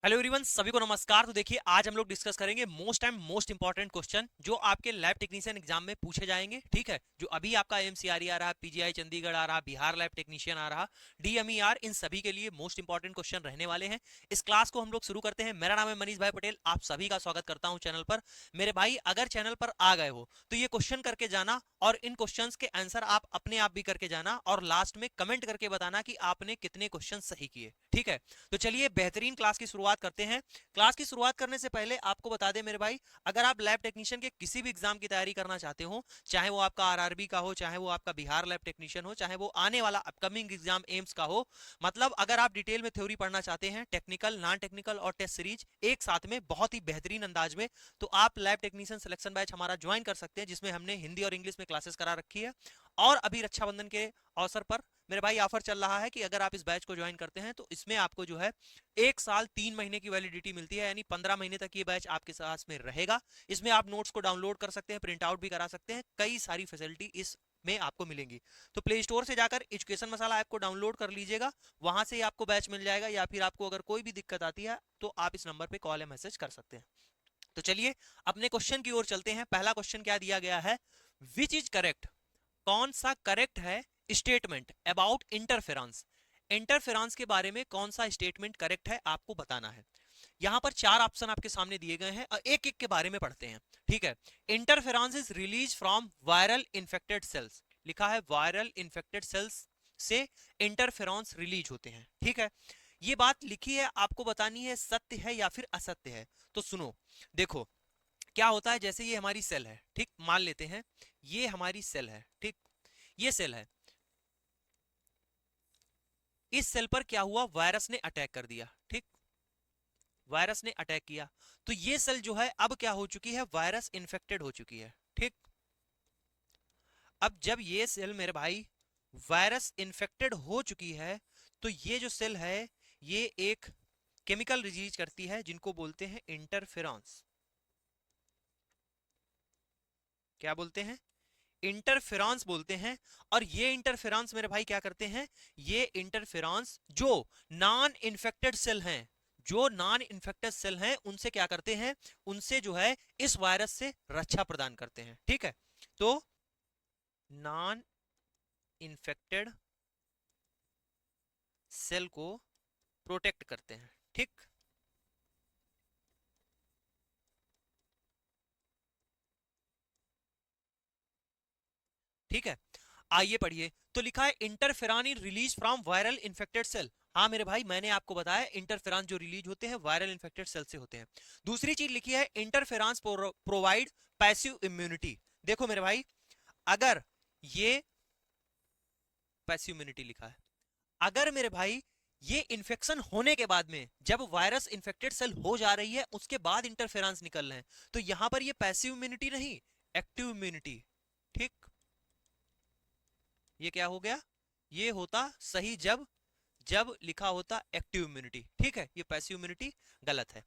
Hello everyone, सभी को नमस्कार। तो देखिए, आज हम लोग डिस्कस करेंगे मोस्ट इंपॉर्टेंट क्वेश्चन जो आपके लैब टेक्नीशियन एग्जाम में पूछे जाएंगे। ठीक है, जो अभी आपका एमसीआरई आ रहा, पीजीआई चंडीगढ़ आ रहा, बिहार लैब टेक्नीशियन आ रहा, डीएमईआर, इन सभी के लिए मोस्ट इंपॉर्टेंट क्वेश्चन रहने वाले हैं। इस क्लास को हम लोग शुरू करते हैं। मेरा नाम है मनीष भाई पटेल, आप सभी का स्वागत करता हूं चैनल पर। मेरे भाई, अगर चैनल पर आ गए हो तो ये क्वेश्चन करके जाना और इन क्वेश्चंस के आंसर आप अपने आप भी करके जाना और लास्ट में कमेंट करके बताना कि आपने कितने क्वेश्चन सही किए। ठीक है, तो चलिए बेहतरीन क्लास की शुरुआत करते हैं। क्लास की शुरुआत करने से पहले आपको बता दें मेरे भाई, अगर आप लैब टेक्नीशियन के किसी भी एग्जाम की तैयारी करना चाहते हो, चाहे वो आपका आरआरबी का हो, चाहे वो आपका बिहार लैब टेक्नीशियन हो, चाहे वो आने वाला अपकमिंग एग्जाम एम्स का हो, मतलब अगर आप डिटेल में थ्योरी पढ़ना चाहते हैं, टेक्निकल, नॉन टेक्निकल और टेस्ट सीरीज एक साथ में बहुत ही बेहतरीन अंदाज में, तो आप लैब टेक्नीशियन सिलेक्शन बैच हमारा ज्वाइन कर सकते हैं, जिसमें हमने हिंदी और इंग्लिश में क्लासेस करा रखी है। और अभी रक्षाबंधन के अवसर पर मेरे भाई ऑफर चल रहा है कि अगर आप इस बैच को ज्वाइन करते हैं तो इसमें आपको जो है 1 साल 3 महीने की वैलिडिटी मिलती है, यानी 15 महीने तक ये बैच आपके साथ में रहेगा। इसमें आप नोट्स को डाउनलोड कर सकते हैं, प्रिंट आउट भी करा सकते हैं, कई सारी फैसिलिटी इस में आपको मिलेंगी। तो प्ले स्टोर से जाकर एजुकेशन मसाला ऐप को डाउनलोड कर लीजिएगा, वहां से आपको बैच मिल जाएगा, या फिर आपको अगर कोई भी दिक्कत आती है तो आप इस नंबर पे कॉल या मैसेज कर सकते हैं। तो चलिए अपने क्वेश्चन की ओर चलते हैं। पहला क्वेश्चन क्या दिया गया है, विच इज करेक्ट, कौन सा करेक्ट है स्टेटमेंट अबाउट इंटरफेरेंस। इंटरफेरेंस के बारे में कौन सा स्टेटमेंट करेक्ट है आपको बताना है। यहां पर चार ऑप्शन आपके सामने दिए गए हैं और एक एक के बारे में पढ़ते हैं। ठीक है, interference is release from viral infected cells, लिखा है वायरल इन्फेक्टेड सेल्स से इंटरफेरेंस रिलीज होते हैं। ठीक है, ये बात लिखी है, आपको बतानी है सत्य है या फिर असत्य है। तो सुनो, देखो क्या होता है, जैसे ये हमारी सेल है, ठीक, मान लेते हैं ये हमारी सेल है, ठीक, ये सेल है। इस सेल पर क्या हुआ, वायरस ने अटैक कर दिया, ठीक, वायरस ने अटैक किया, तो ये सेल जो है अब क्या हो चुकी है, वायरस इन्फेक्टेड हो चुकी है। ठीक, अब जब ये सेल मेरे भाई वायरस इन्फेक्टेड हो चुकी है, तो ये जो सेल है ये एक केमिकल रिलीज करती है जिनको बोलते हैं इंटरफेरेंस। क्या बोलते हैं, इंटरफेरेंस बोलते हैं। और ये इंटरफेरेंस मेरे भाई क्या करते हैं, ये इंटरफेरेंस जो नॉन इन्फेक्टेड सेल हैं, जो नॉन इन्फेक्टेड सेल हैं उनसे क्या करते हैं, उनसे जो है इस वायरस से रक्षा प्रदान करते हैं। ठीक है, तो नॉन इन्फेक्टेड सेल को प्रोटेक्ट करते हैं। ठीक, ठीक है, आइए पढ़िए। तो लिखा है interferon release from viral infected cell. हाँ मेरे भाई, मैंने आपको बताया इंटरफेरॉन जो रिलीज होते हैं वायरल इन्फेक्टेड सेल से होते हैं। दूसरी चीज लिखी है इंटरफेरॉन प्रोवाइड पैसिव इम्यूनिटी। देखो मेरे भाई, अगर ये पैसिव इम्यूनिटी लिखा है, अगर मेरे भाई ये इन्फेक्शन होने के बाद में जब वायरस इन्फेक्टेड सेल हो जा रही है उसके बाद इंटरफेरेंस निकल रहे हैं, तो यहां पर ये पैसिव इम्यूनिटी नहीं, एक्टिव इम्यूनिटी। ठीक, ये क्या हो गया, ये होता सही जब जब लिखा होता एक्टिव इम्यूनिटी। ठीक है, ये पैसिव इम्यूनिटी गलत है।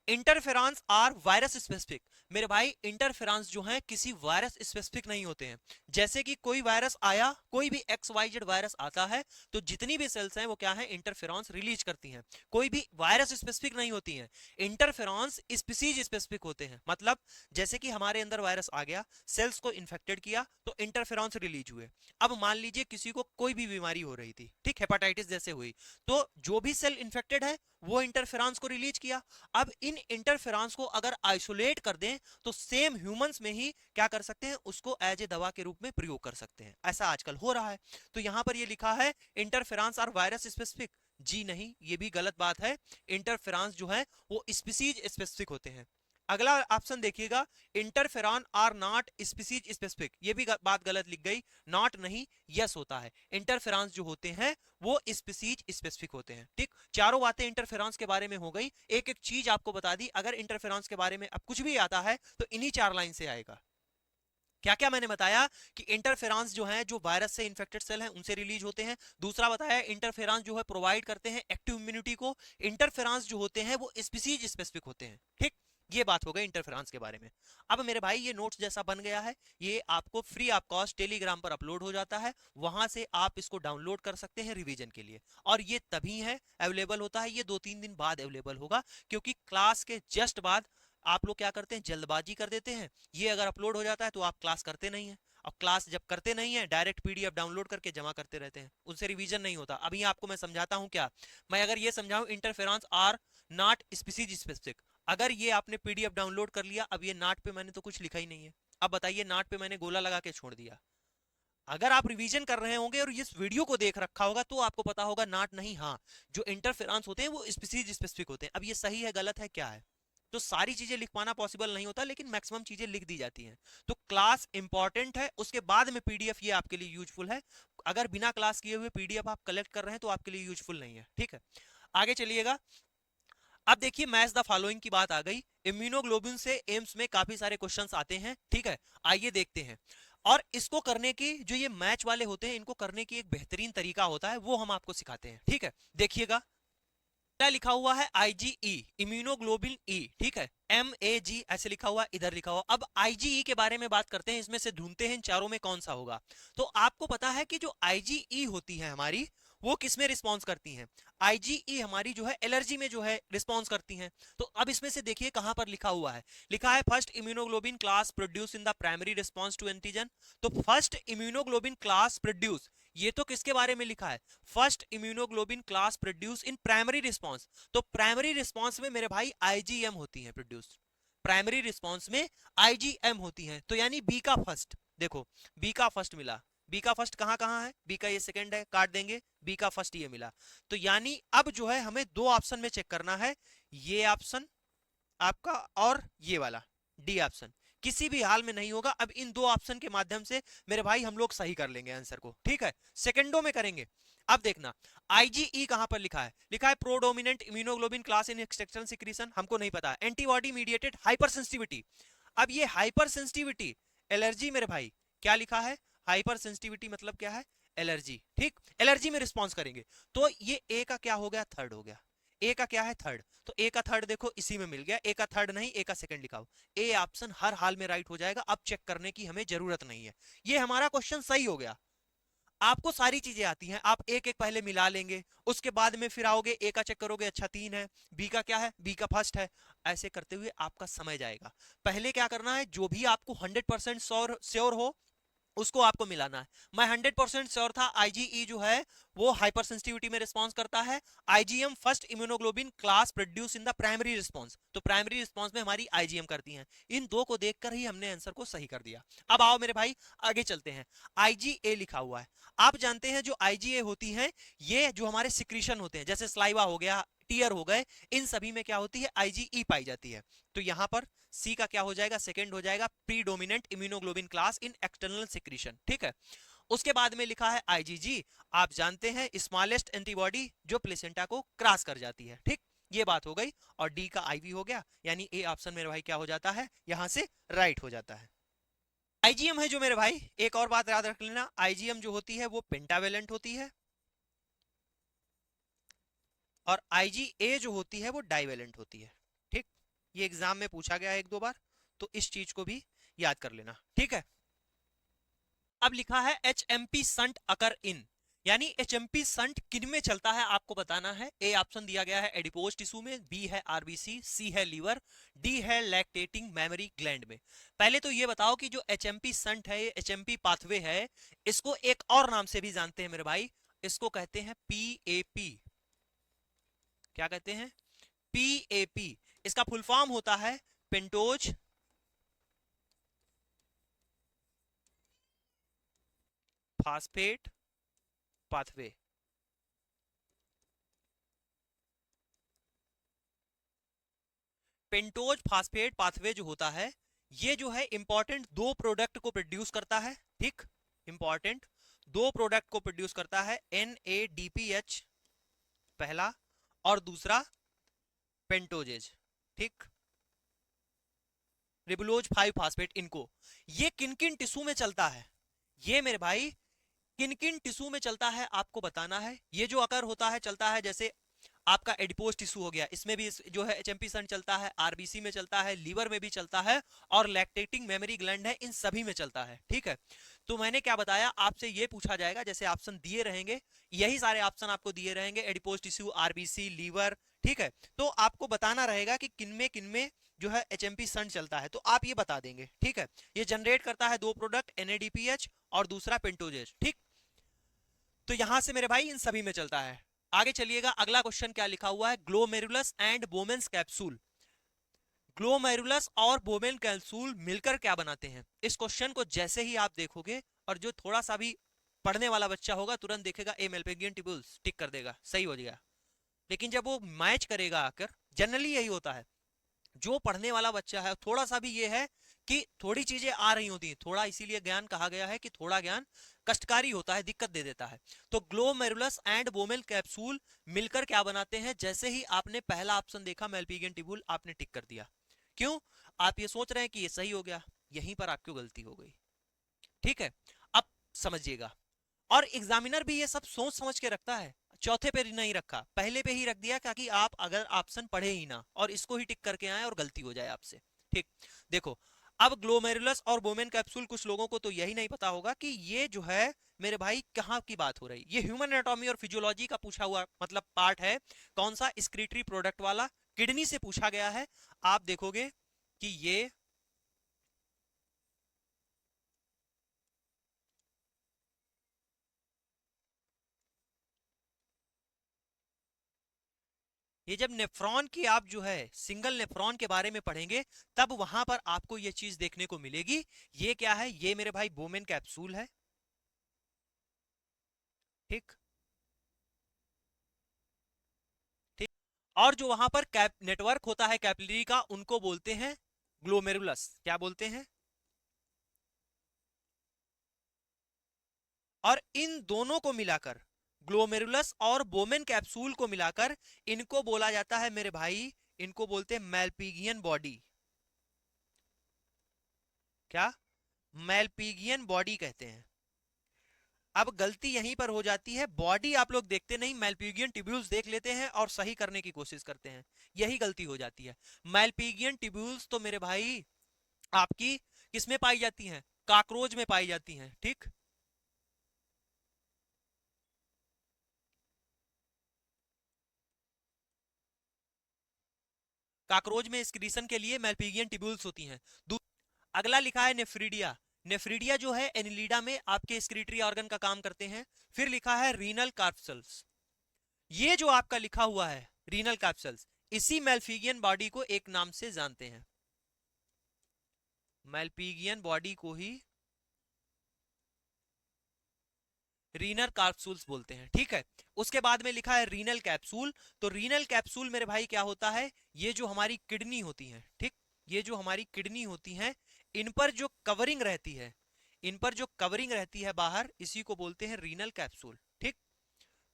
Interference are virus specific. मेरे भाई इंटरफेरेंस जो है किसी वायरस स्पेसिफिक नहीं होते हैं। जैसे कि कोई वायरस आया, कोई भी XYZ वायरस आता है, तो जितनी भी सेल्स हैं वो क्या है, इंटरफेरेंस रिलीज करती हैं, कोई भी वायरस स्पेसिफिक नहीं होती हैं। इंटरफेरेंस स्पीसीज स्पेसिफिक होते हैं। मतलब जैसे कि हमारे अंदर वायरस आ गया, सेल्स को इन्फेक्टेड किया, तो इंटरफेरेंस रिलीज हुए। अब मान लीजिए किसी को कोई भी बीमारी हो रही थी, ठीक, हेपाटाइटिस जैसे हुई, तो जो भी सेल इन्फेक्टेड है वो इंटरफेरेंस को रिलीज किया। अब इन इंटरफेरेंस को अगर आइसोलेट कर दें तो सेम ह्यूमंस में ही क्या कर सकते हैं, उसको एज ए दवा के रूप में प्रयोग कर सकते हैं। ऐसा आजकल हो रहा है। तो यहां पर ये लिखा है इंटरफेरेंस आर वायरस स्पेसिफिक, जी नहीं, ये भी गलत बात है। इंटरफेरेंस जो है वो स्पीसीज स्पेसिफिक होते हैं। अगला ऑप्शन देखिएगा, interferon are not species specific, ये भी बात गलत लिख गई, नॉट नहीं यस होता है। इंटरफेरेंस जो होते हैं वो स्पीसीज स्पेसिफिक होते हैं। ठीक, चारों बातें इंटरफेरेंस के बारे में हो गई। एक एक चीज आपको बता दी, अगर इंटरफेरेंस के बारे में अब कुछ भी आता है तो इन्हीं चार लाइन से आएगा। क्या क्या मैंने बताया कि इंटरफेरेंस जो है जो वायरस से इन्फेक्टेड सेल हैं उनसे रिलीज होते हैं। दूसरा बताया इंटरफेरेंस जो है प्रोवाइड करते हैं एक्टिव इम्यूनिटी को। इंटरफेरेंस जो होते हैं वो स्पीसीज स्पेसिफिक होते हैं। ठीक, ये बात हो गई इंटरफेरेंस के बारे में। अब मेरे भाई ये नोट्स जैसा बन गया है, ये आपको फ्री ऑफ कॉस्ट टेलीग्राम पर अपलोड हो जाता है, वहां से आप इसको डाउनलोड कर सकते हैं रिवीजन के लिए। और ये तभी है अवेलेबल होता है, ये 2-3 दिन बाद अवेलेबल होगा, क्योंकि क्लास के जस्ट बाद आप लोग क्या करते हैं, जल्दबाजी कर देते हैं। ये अगर अपलोड हो जाता है तो आप क्लास करते नहीं है, और क्लास जब करते नहीं है डायरेक्ट पीडीएफ डाउनलोड करके जमा करते रहते हैं, उनसे रिवीजन नहीं होता। अभी आपको मैं समझाता हूं क्या, मैं अगर ये समझाऊं interference are not species specific, अगर ये आपने पीडीएफ डाउनलोड कर लिया, अब ये नाट पे मैंने तो कुछ लिखा ही नहीं है, अब बताइए नाट पे मैंने गोला लगा के छोड़ दिया। अगर आप रिवीजन कर रहे होंगे और इस वीडियो को देख रखा होगा तो आपको पता होगा नाट नहीं, हाँ जो इंटरफेरेंस होते हैं वो स्पीसीज स्पेसिफिक होते हैं। अब ये सही है गलत है क्या है, तो सारी चीजें लिख पाना पॉसिबल नहीं होता, लेकिन मैक्सिमम चीजें लिख दी जाती हैं। तो क्लास इंपॉर्टेंट है, उसके बाद में पीडीएफ ये आपके लिए यूजफुल है। अगर बिना क्लास किए हुए पीडीएफ आप कलेक्ट कर रहे हैं तो आपके लिए यूजफुल नहीं है, ठीक है। आगे चलिएगा। अब देखिए मैच द फॉलोइंग की बात आ गई, इम्यूनोग्लोबिन से एम्स में काफी सारे क्वेश्चंस आते हैं, ठीक है, आइए देखते हैं। और इसको करने की जो ये मैच वाले होते हैं, इनको करने की एक बेहतरीन तरीका होता है, वो हम आपको सिखाते हैं, ठीक है। देखिएगा क्या लिखा हुआ है, आईजीई इम्यूनोग्लोबिन ई, ठीक है, MAG ऐसे लिखा हुआ, इधर लिखा हुआ। अब आईजीई के बारे में बात करते हैं, इसमें से ढूंढते हैं इन चारों में कौन सा होगा। तो आपको पता है कि जो आईजीई होती है हमारी, वो किस में रिस्पॉन्स करती हैं, आईजीई हमारी जो है एलर्जी में जो है रिस्पॉन्स करती हैं। तो अब इसमें से देखिए कहां पर लिखा हुआ है, लिखा है first immunoglobin class produce in the primary response to antigen. तो फर्स्ट इम्यूनोग्लोबिन क्लास प्रोड्यूस, ये तो किसके बारे में लिखा है, first immunoglobin class produce in primary response. तो प्राइमरी रिस्पॉन्स में मेरे भाई आईजीएम होती है प्रोड्यूस, प्राइमरी रिस्पॉन्स में आईजीएम होती है, तो यानी बी का फर्स्ट, देखो बी का फर्स्ट मिला, बी का फर्स्ट कहां कहां है, बी का ये सेकंड है, काट देंगे, बी का फर्स्ट ये मिला। तो यानी अब जो है हमें दो ऑप्शन में चेक करना है, ये ऑप्शन आपका और ये वाला डी ऑप्शन, किसी भी हाल में नहीं होगा। अब इन दो ऑप्शन के माध्यम से मेरे भाई हम लोग सही कर लेंगे आंसर को, ठीक है, सेकंडों में करेंगे। अब देखना आईजीई कहां पर लिखा है, लिखा है predominant immunoglobulin class in extraction secretion, हमको नहीं पता, एंटीबॉडी मीडिएटेड हाइपर सेंसिटिविटी। अब ये हाइपर सेंसिटिविटी एलर्जी मेरे भाई, क्या लिखा है, हाइपर सेंसिटिविटी मतलब क्या है, एलर्जी, ठीक, एलर्जी में रिस्पॉन्स करेंगे। तो ये ए का क्या हो गया, थर्ड हो गया, ए का क्या है, थर्ड। तो ए का थर्ड देखो इसी में मिल गया, ए का थर्ड नहीं, ए का सेकंड लिखा हो, ए ऑप्शन हर हाल में राइट हो जाएगा, अब चेक करने की हमें जरूरत नहीं है। ये हमारा क्वेश्चन सही हो गया। आपको सारी चीजें आती हैं, आप एक एक पहले मिला लेंगे, उसके बाद में फिर आओगे ए का चेक करोगे, अच्छा तीन है, बी का क्या है, बी का फर्स्ट है, ऐसे करते हुए आपका समय जाएगा। पहले क्या करना है, जो भी आपको 100% श्योर हो उसको आपको मिलाना है। मैं 100% श्योर था आईजीई जो है वो हाइपर सेंसिटिविटी में रिस्पॉन्स करता है, IgM first immunoglobin class produce in the primary response, तो प्राइमरी रिस्पॉन्स में हमारी आईजीएम करती हैं। इन दो को देखकर ही हमने आंसर को सही कर दिया। अब आओ मेरे भाई आगे चलते हैं, आईजीए लिखा हुआ है, आप जानते हैं जो आईजीए होती है ये जो हमारे सिक्रीशन होते हैं, जैसे स्लाइवा हो गया, टीयर हो गए, इन सभी में क्या होती है, आईजीई पाई जाती है। तो यहां पर सी का क्या हो जाएगा, सेकंड हो जाएगा, predominant immunoglobulin class in external secretion, ठीक है। उसके बाद में लिखा है आईजीजी, आप जानते हैं स्मॉलेस्ट एंटीबॉडी जो प्लेसेंटा को क्रॉस कर जाती है, ठीक, ये बात हो गई। और डी का आईवी हो गया, यानी ए ऑप्शन मेरे भाई क्या हो जाता है, यहां से राइट हो जाता है। आईजीएम है जो मेरे भाई, एक और बात याद रख लेना, आईजीएम जो होती है वो पेंटावेलेंट होती है, और आईजीए जो होती है वो डाइवेलेंट होती है, ठीक। ये एग्जाम में पूछा गया है एक दो बार, तो इस चीज को भी याद कर लेना, ठीक है। अब लिखा है HMP संट अकर इन, यानी HMP संट किन में चलता है आपको बताना है। ए ऑप्शन दिया गया है एडिपोज टिश्यू में, बी है आरबीसी, सी है लीवर, डी है लैक्टेटिंग मेमोरी ग्लैंड में। पहले तो ये बताओ कि जो HMP संट है, HMP पाथवे है, इसको एक और नाम से भी जानते हैं मेरे भाई, इसको कहते हैं PAP, क्या कहते हैं, PAP। इसका फुल फॉर्म होता है pentose phosphate pathway. Pentose phosphate pathway जो होता है ये जो है इंपॉर्टेंट दो प्रोडक्ट को प्रोड्यूस करता है, ठीक, इंपॉर्टेंट दो प्रोडक्ट को प्रोड्यूस करता है, NADPH पहला और दूसरा पेंटोजेज, ठीक, रिबुलोज 5 फास्फेट। इनको ये किन किन टिश्यू में चलता है, ये मेरे भाई किन किन टिश्यू में चलता है आपको बताना है। ये जो अकर होता है चलता है जैसे आपका एडिपोज टिश्यू हो गया, इसमें भी जो है एचएमपी सन चलता है, आरबीसी में चलता है, लीवर में भी चलता है, और लैक्टेटिंग मेमोरी ग्लैंड है, इन सभी में चलता है। ठीक है, तो मैंने क्या बताया, आपसे ये पूछा जाएगा, जैसे ऑप्शन दिए रहेंगे, यही सारे ऑप्शन आपको दिए रहेंगे, एडिपोज टिश्यू, आरबीसी, लीवर। ठीक है, तो आपको बताना रहेगा कि किनमें किनमें जो है एचएमपी सन चलता है, तो आप ये बता देंगे। ठीक है, ये जनरेट करता है दो प्रोडक्ट, एनएडीपीएच और दूसरा पेंटोजेज। ठीक, तो यहां से मेरे भाई इन सभी में चलता है। आगे चलिएगा, अगला क्वेश्चन क्या लिखा हुआ है, glomerulus and Bowman's capsule. Glomerulus और बोमेन कैप्सूल मिलकर क्या बनाते हैं? इस क्वेश्चन को जैसे ही आप देखोगे, और जो थोड़ा सा भी पढ़ने वाला बच्चा होगा तुरंत देखेगा ए मेलपिगियन ट्यूब्यूल्स, टिक कर देगा, सही हो जाएगा। लेकिन जब वो मैच करेगा आकर, जनरली यही होता है, जो पढ़ने वाला बच्चा है, थोड़ा सा भी ये है कि थोड़ी चीजें आ रही होती हैं, थोड़ा इसीलिए ज्ञान कहा गया है कि थोड़ा ज्ञान कष्टकारी होता है, दिक्कत दे देता है। तो ग्लोमेरुलस एंड बोमेल कैप्सूल मिलकर क्या बनाते हैं? जैसे ही आपने पहला ऑप्शन देखा मेलपिगियन ट्यूब्यूल, आपने टिक कर दिया। क्यों? आप ये सोच रहे हैं कि ये सही हो गया, यहीं पर आपकी गलती हो गई। ठीक है, अब समझिएगा, और एग्जामिनर भी ये सब सोच समझ के रखता है, चौथे पे नहीं रखा, पहले पे ही रख दिया, ताकि आप अगर ऑप्शन पढ़े ही ना और इसको ही टिक करके आए और गलती हो जाए आपसे। ठीक, देखो, अब ग्लोमेरुलस और बोमेन कैप्सूल, कुछ लोगों को तो यही नहीं पता होगा कि ये जो है मेरे भाई कहां की बात हो रही। ये ह्यूमन एनाटॉमी और फिजियोलॉजी का पूछा हुआ मतलब पार्ट है। कौन सा? स्क्रीटरी प्रोडक्ट वाला, किडनी से पूछा गया है। आप देखोगे कि ये जब नेफ्रॉन की आप जो है सिंगल नेफ्रॉन के बारे में पढ़ेंगे, तब वहां पर आपको ये चीज देखने को मिलेगी। ये क्या है? ये मेरे भाई बोमेन कैप्सूल है। ठीक, ठीक, और जो वहां पर कैप नेटवर्क होता है कैपिलरी का, उनको बोलते हैं ग्लोमेरुलस। क्या बोलते हैं? और इन दोनों को मिलाकर, ग्लोमेरुलस और बोमेन कैप्सूल को मिलाकर, इनको बोला जाता है मेरे भाई, इनको बोलते हैं मैलपीगियन बॉडी। क्या? मैलपीगियन बॉडी कहते हैं। अब गलती यहीं पर हो जाती है, बॉडी आप लोग देखते नहीं, मैलपीगियन ट्यूब्यूल्स देख लेते हैं और सही करने की कोशिश करते हैं, यही गलती हो जाती है। मैलपीगियन ट्यूब्यूल्स तो मेरे भाई आपकी किसमें पाई जाती हैं? काकरोच में पाई जाती हैं। ठीक, काकरोच में एक्सक्रीशन के लिए मैलपीगियन ट्यूब्यूल्स होती हैं। अगला लिखा है नेफ्रीडिया। नेफ्रीडिया जो है एनिलीडा में आपके एक्सक्रीटरी ऑर्गन का काम करते हैं। फिर लिखा है रीनल कार्पसल्स। ये जो आपका लिखा हुआ है रीनल कैप्सल्स, इसी मैल्फिगियन बॉडी को एक नाम से जानते हैं, मैल्पीगियन बॉडी को ही रीनल कैप्सूल्स बोलते हैं। ठीक है, उसके बाद में लिखा है रीनल कैप्सूल। तो रीनल कैप्सूल मेरे भाई क्या होता है? ये जो हमारी किडनी होती है, ठीक, ये जो हमारी किडनी होती है, इन पर जो कवरिंग रहती है, इन पर जो कवरिंग रहती है बाहर, इसी को बोलते हैं रीनल कैप्सूल। ठीक,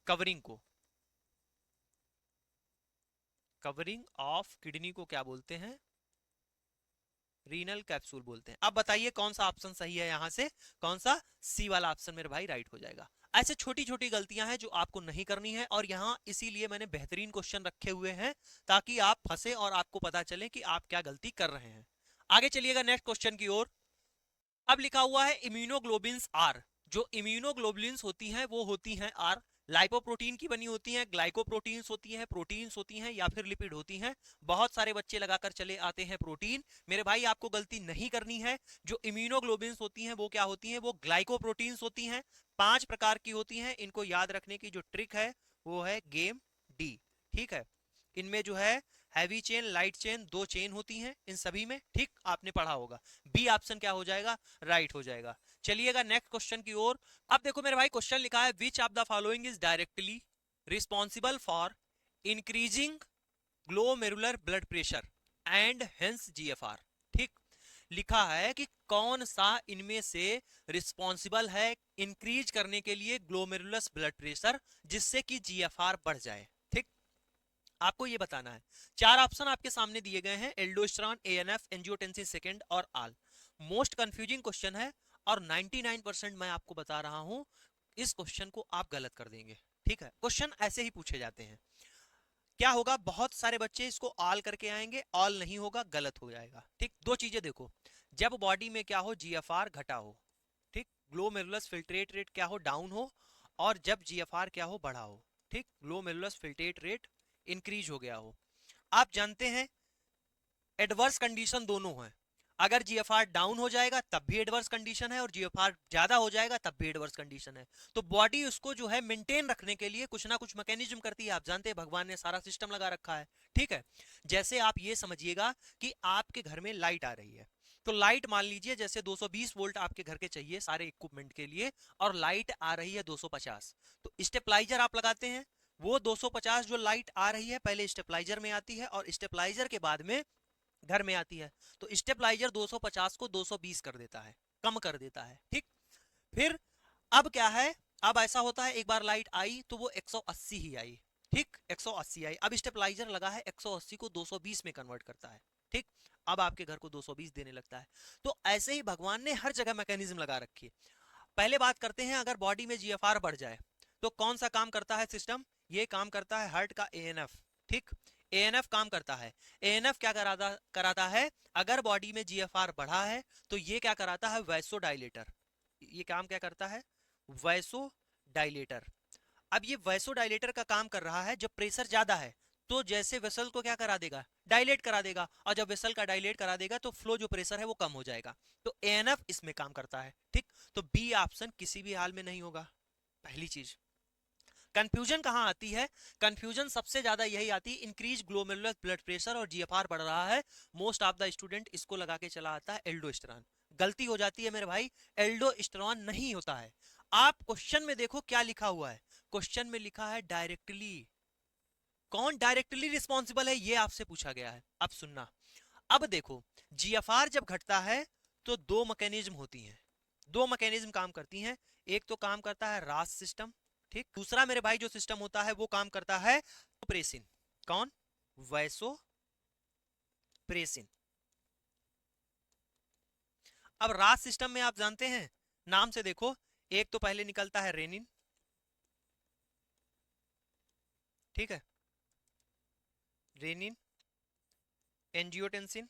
कवरिंग को, कवरिंग ऑफ किडनी को क्या बोलते हैं? रीनल कैप्सूल बोलते हैं। अब बताइए कौन सा ऑप्शन सही है? यहां से कौन सा? सी वाला ऑप्शन मेरे भाई राइट हो जाएगा। ऐसे छोटी छोटी गलतियां हैं जो आपको नहीं करनी है, और यहां इसीलिए मैंने बेहतरीन क्वेश्चन रखे हुए हैं, ताकि आप फंसे और आपको पता चले कि आप क्या गलती कर रहे हैं। आगे चलिएगा नेक्स्ट क्वेश्चन की ओर। अब लिखा हुआ है इम्यूनोग्लोबिन्स आर। जो इम्यूनोग्लोबुलिन्स होती हैं वो होती हैं आर, लाइपोप्रोटीन की बनी होती हैं, ग्लाइकोप्रोटीन्स होती हैं, प्रोटीन्स होती हैं, या फिर लिपिड होती हैं। बहुत सारे बच्चे लगाकर चले आते हैं प्रोटीन। मेरे भाई आपको गलती नहीं करनी है। जो इम्यूनोग्लोबुलिन्स होती हैं वो क्या होती हैं? वो ग्लाइकोप्रोटीन्स होती हैं। 5 प्रकार की होती हैं। इनको याद रखने की जो ट्रिक है वो है गेम डी। ठीक है, इनमें जो है heavy chain, light chain, 2 chain होती हैं इन सभी में। ठीक, आपने पढ़ा होगा। बी ऑप्शन क्या हो जाएगा? राइट हो जाएगा। चलिएगा नेक्स्ट क्वेश्चन की ओर। अब देखो मेरे भाई क्वेश्चन लिखा है which of the following is directly responsible for increasing glomerular blood pressure and hence GFR. ठीक, लिखा है कि कौन सा इनमें से रिस्पॉन्सिबल है इंक्रीज करने के लिए ग्लोमेरुलस ब्लड प्रेशर, जिससे कि जीएफआर बढ़ जाए। ठीक, आपको ये बताना है। 4 ऑप्शन आपके सामने दिए गए हैं, एल्डोस्टेरॉन, एएनएफ, एंजियोटेंसिन सेकेंड और आल। मोस्ट कंफ्यूजिंग क्वेश्चन है, और 99% मैं आपको बता रहा हूं इस क्वेश्चन को आप गलत कर देंगे। ठीक है, क्वेश्चन ऐसे ही पूछे जाते हैं। क्या होगा, बहुत सारे बच्चे इसको ऑल करके आएंगे, ऑल नहीं होगा, गलत हो जाएगा। ठीक, दो चीजें देखो, जब बॉडी में क्या हो, जीएफआर घटा हो, ठीक, ग्लोमेरुलस फिल्ट्रेट रेट क्या हो, डाउन हो, और जब जीएफआर क्या हो, बढ़ा हो, ठीक, ग्लोमेरुलस फिल्ट्रेट रेट इंक्रीज हो गया हो। आप जानते हैं एडवर्स कंडीशन दोनों है, अगर जीएफआर डाउन हो जाएगा तब भी एडवर्स कंडीशन है, और जीएफआर ज्यादा हो जाएगा तब भी एडवर्स कंडीशन है। तो बॉडी उसको जो है मेंटेन रखने के लिए कुछ ना कुछ मैकेनिज्म करती है। आप जानते हैं भगवान ने सारा सिस्टम लगा रखा है, ठीक है। जैसे आप ये समझिएगा कि आपके घर में लाइट आ रही है, तो लाइट मान लीजिए जैसे 220 वोल्ट आपके घर के चाहिए सारे इक्विपमेंट के लिए, और लाइट आ रही है 250, तो स्टेपलाइजर आप लगाते हैं, वो 250 जो लाइट आ रही है पहले स्टेपलाइजर में आती है, और स्टेपलाइजर के बाद में घर में आती है। तो स्टेपलाइजर 250 को 220 कर देता है, कम कर देता है, ठीक। फिर अब क्या है, अब ऐसा होता है एक बार लाइट आई तो वो 180 ही आई, ठीक, 180 आई, अब स्टेपलाइजर लगा है 180 को 220 में कन्वर्ट करता है, ठीक, अब आपके घर को 220 देने लगता है। तो ऐसे ही भगवान ने हर जगह मैकेनिज्म लगा रखी है। पहले बात करते हैं, अगर बॉडी में जीएफआर बढ़ जाए तो कौन सा काम करता है सिस्टम, ये काम करता है हार्ट का एएनएफ, ठीक, एएनएफ काम करता है। एएनएफ क्या कराता है, अगर बॉडी में जीएफआर बढ़ा है तो ये क्या कराता है, वैसोडाइलेटर, ये काम क्या करता है, वैसोडाइलेटर। अब ये वैसोडाइलेटर का काम कर रहा है, जब प्रेशर ज्यादा है तो जैसे वेसल को क्या करा देगा, डायलेट करा देगा, और जब वेसल का डायलेट करा देगा तो फ्लो जो प्रेशर है वो कम हो जाएगा। तो एएनएफ इसमें काम करता है, ठीक। तो बी ऑप्शन किसी भी हाल में नहीं होगा, पहली चीज। कंफ्यूजन कहां आती है, कंफ्यूजन सबसे ज्यादा यही आती है, इंक्रीज ग्लोमेरुलर ब्लड प्रेशर और जीएफआर बढ़ रहा है, मोस्ट ऑफ द स्टूडेंट इसको लगा के चला आता है एल्डोस्टेरॉन। गलती हो जाती है मेरे भाई, एल्डोस्टेरॉन नहीं होता है। आप क्वेश्चन में देखो क्या लिखा हुआ है, क्वेश्चन में लिखा है डायरेक्टली, कौन डायरेक्टली रिस्पॉन्सिबल है ये आपसे पूछा गया है। अब सुनना, अब देखो, जीएफआर जब घटता है तो दो मैकेनिज्म होती हैं, दो मैकेनिज्म काम करती हैं, एक तो काम करता है रास सिस्टम, ठीक, दूसरा मेरे भाई जो सिस्टम होता है वो काम करता है प्रेसिन, कौन, वैसो प्रेसिन। अब रास सिस्टम में आप जानते हैं, नाम से देखो, एक तो पहले निकलता है रेनिन, ठीक है, रेनिन, एंजियोटेंसिन,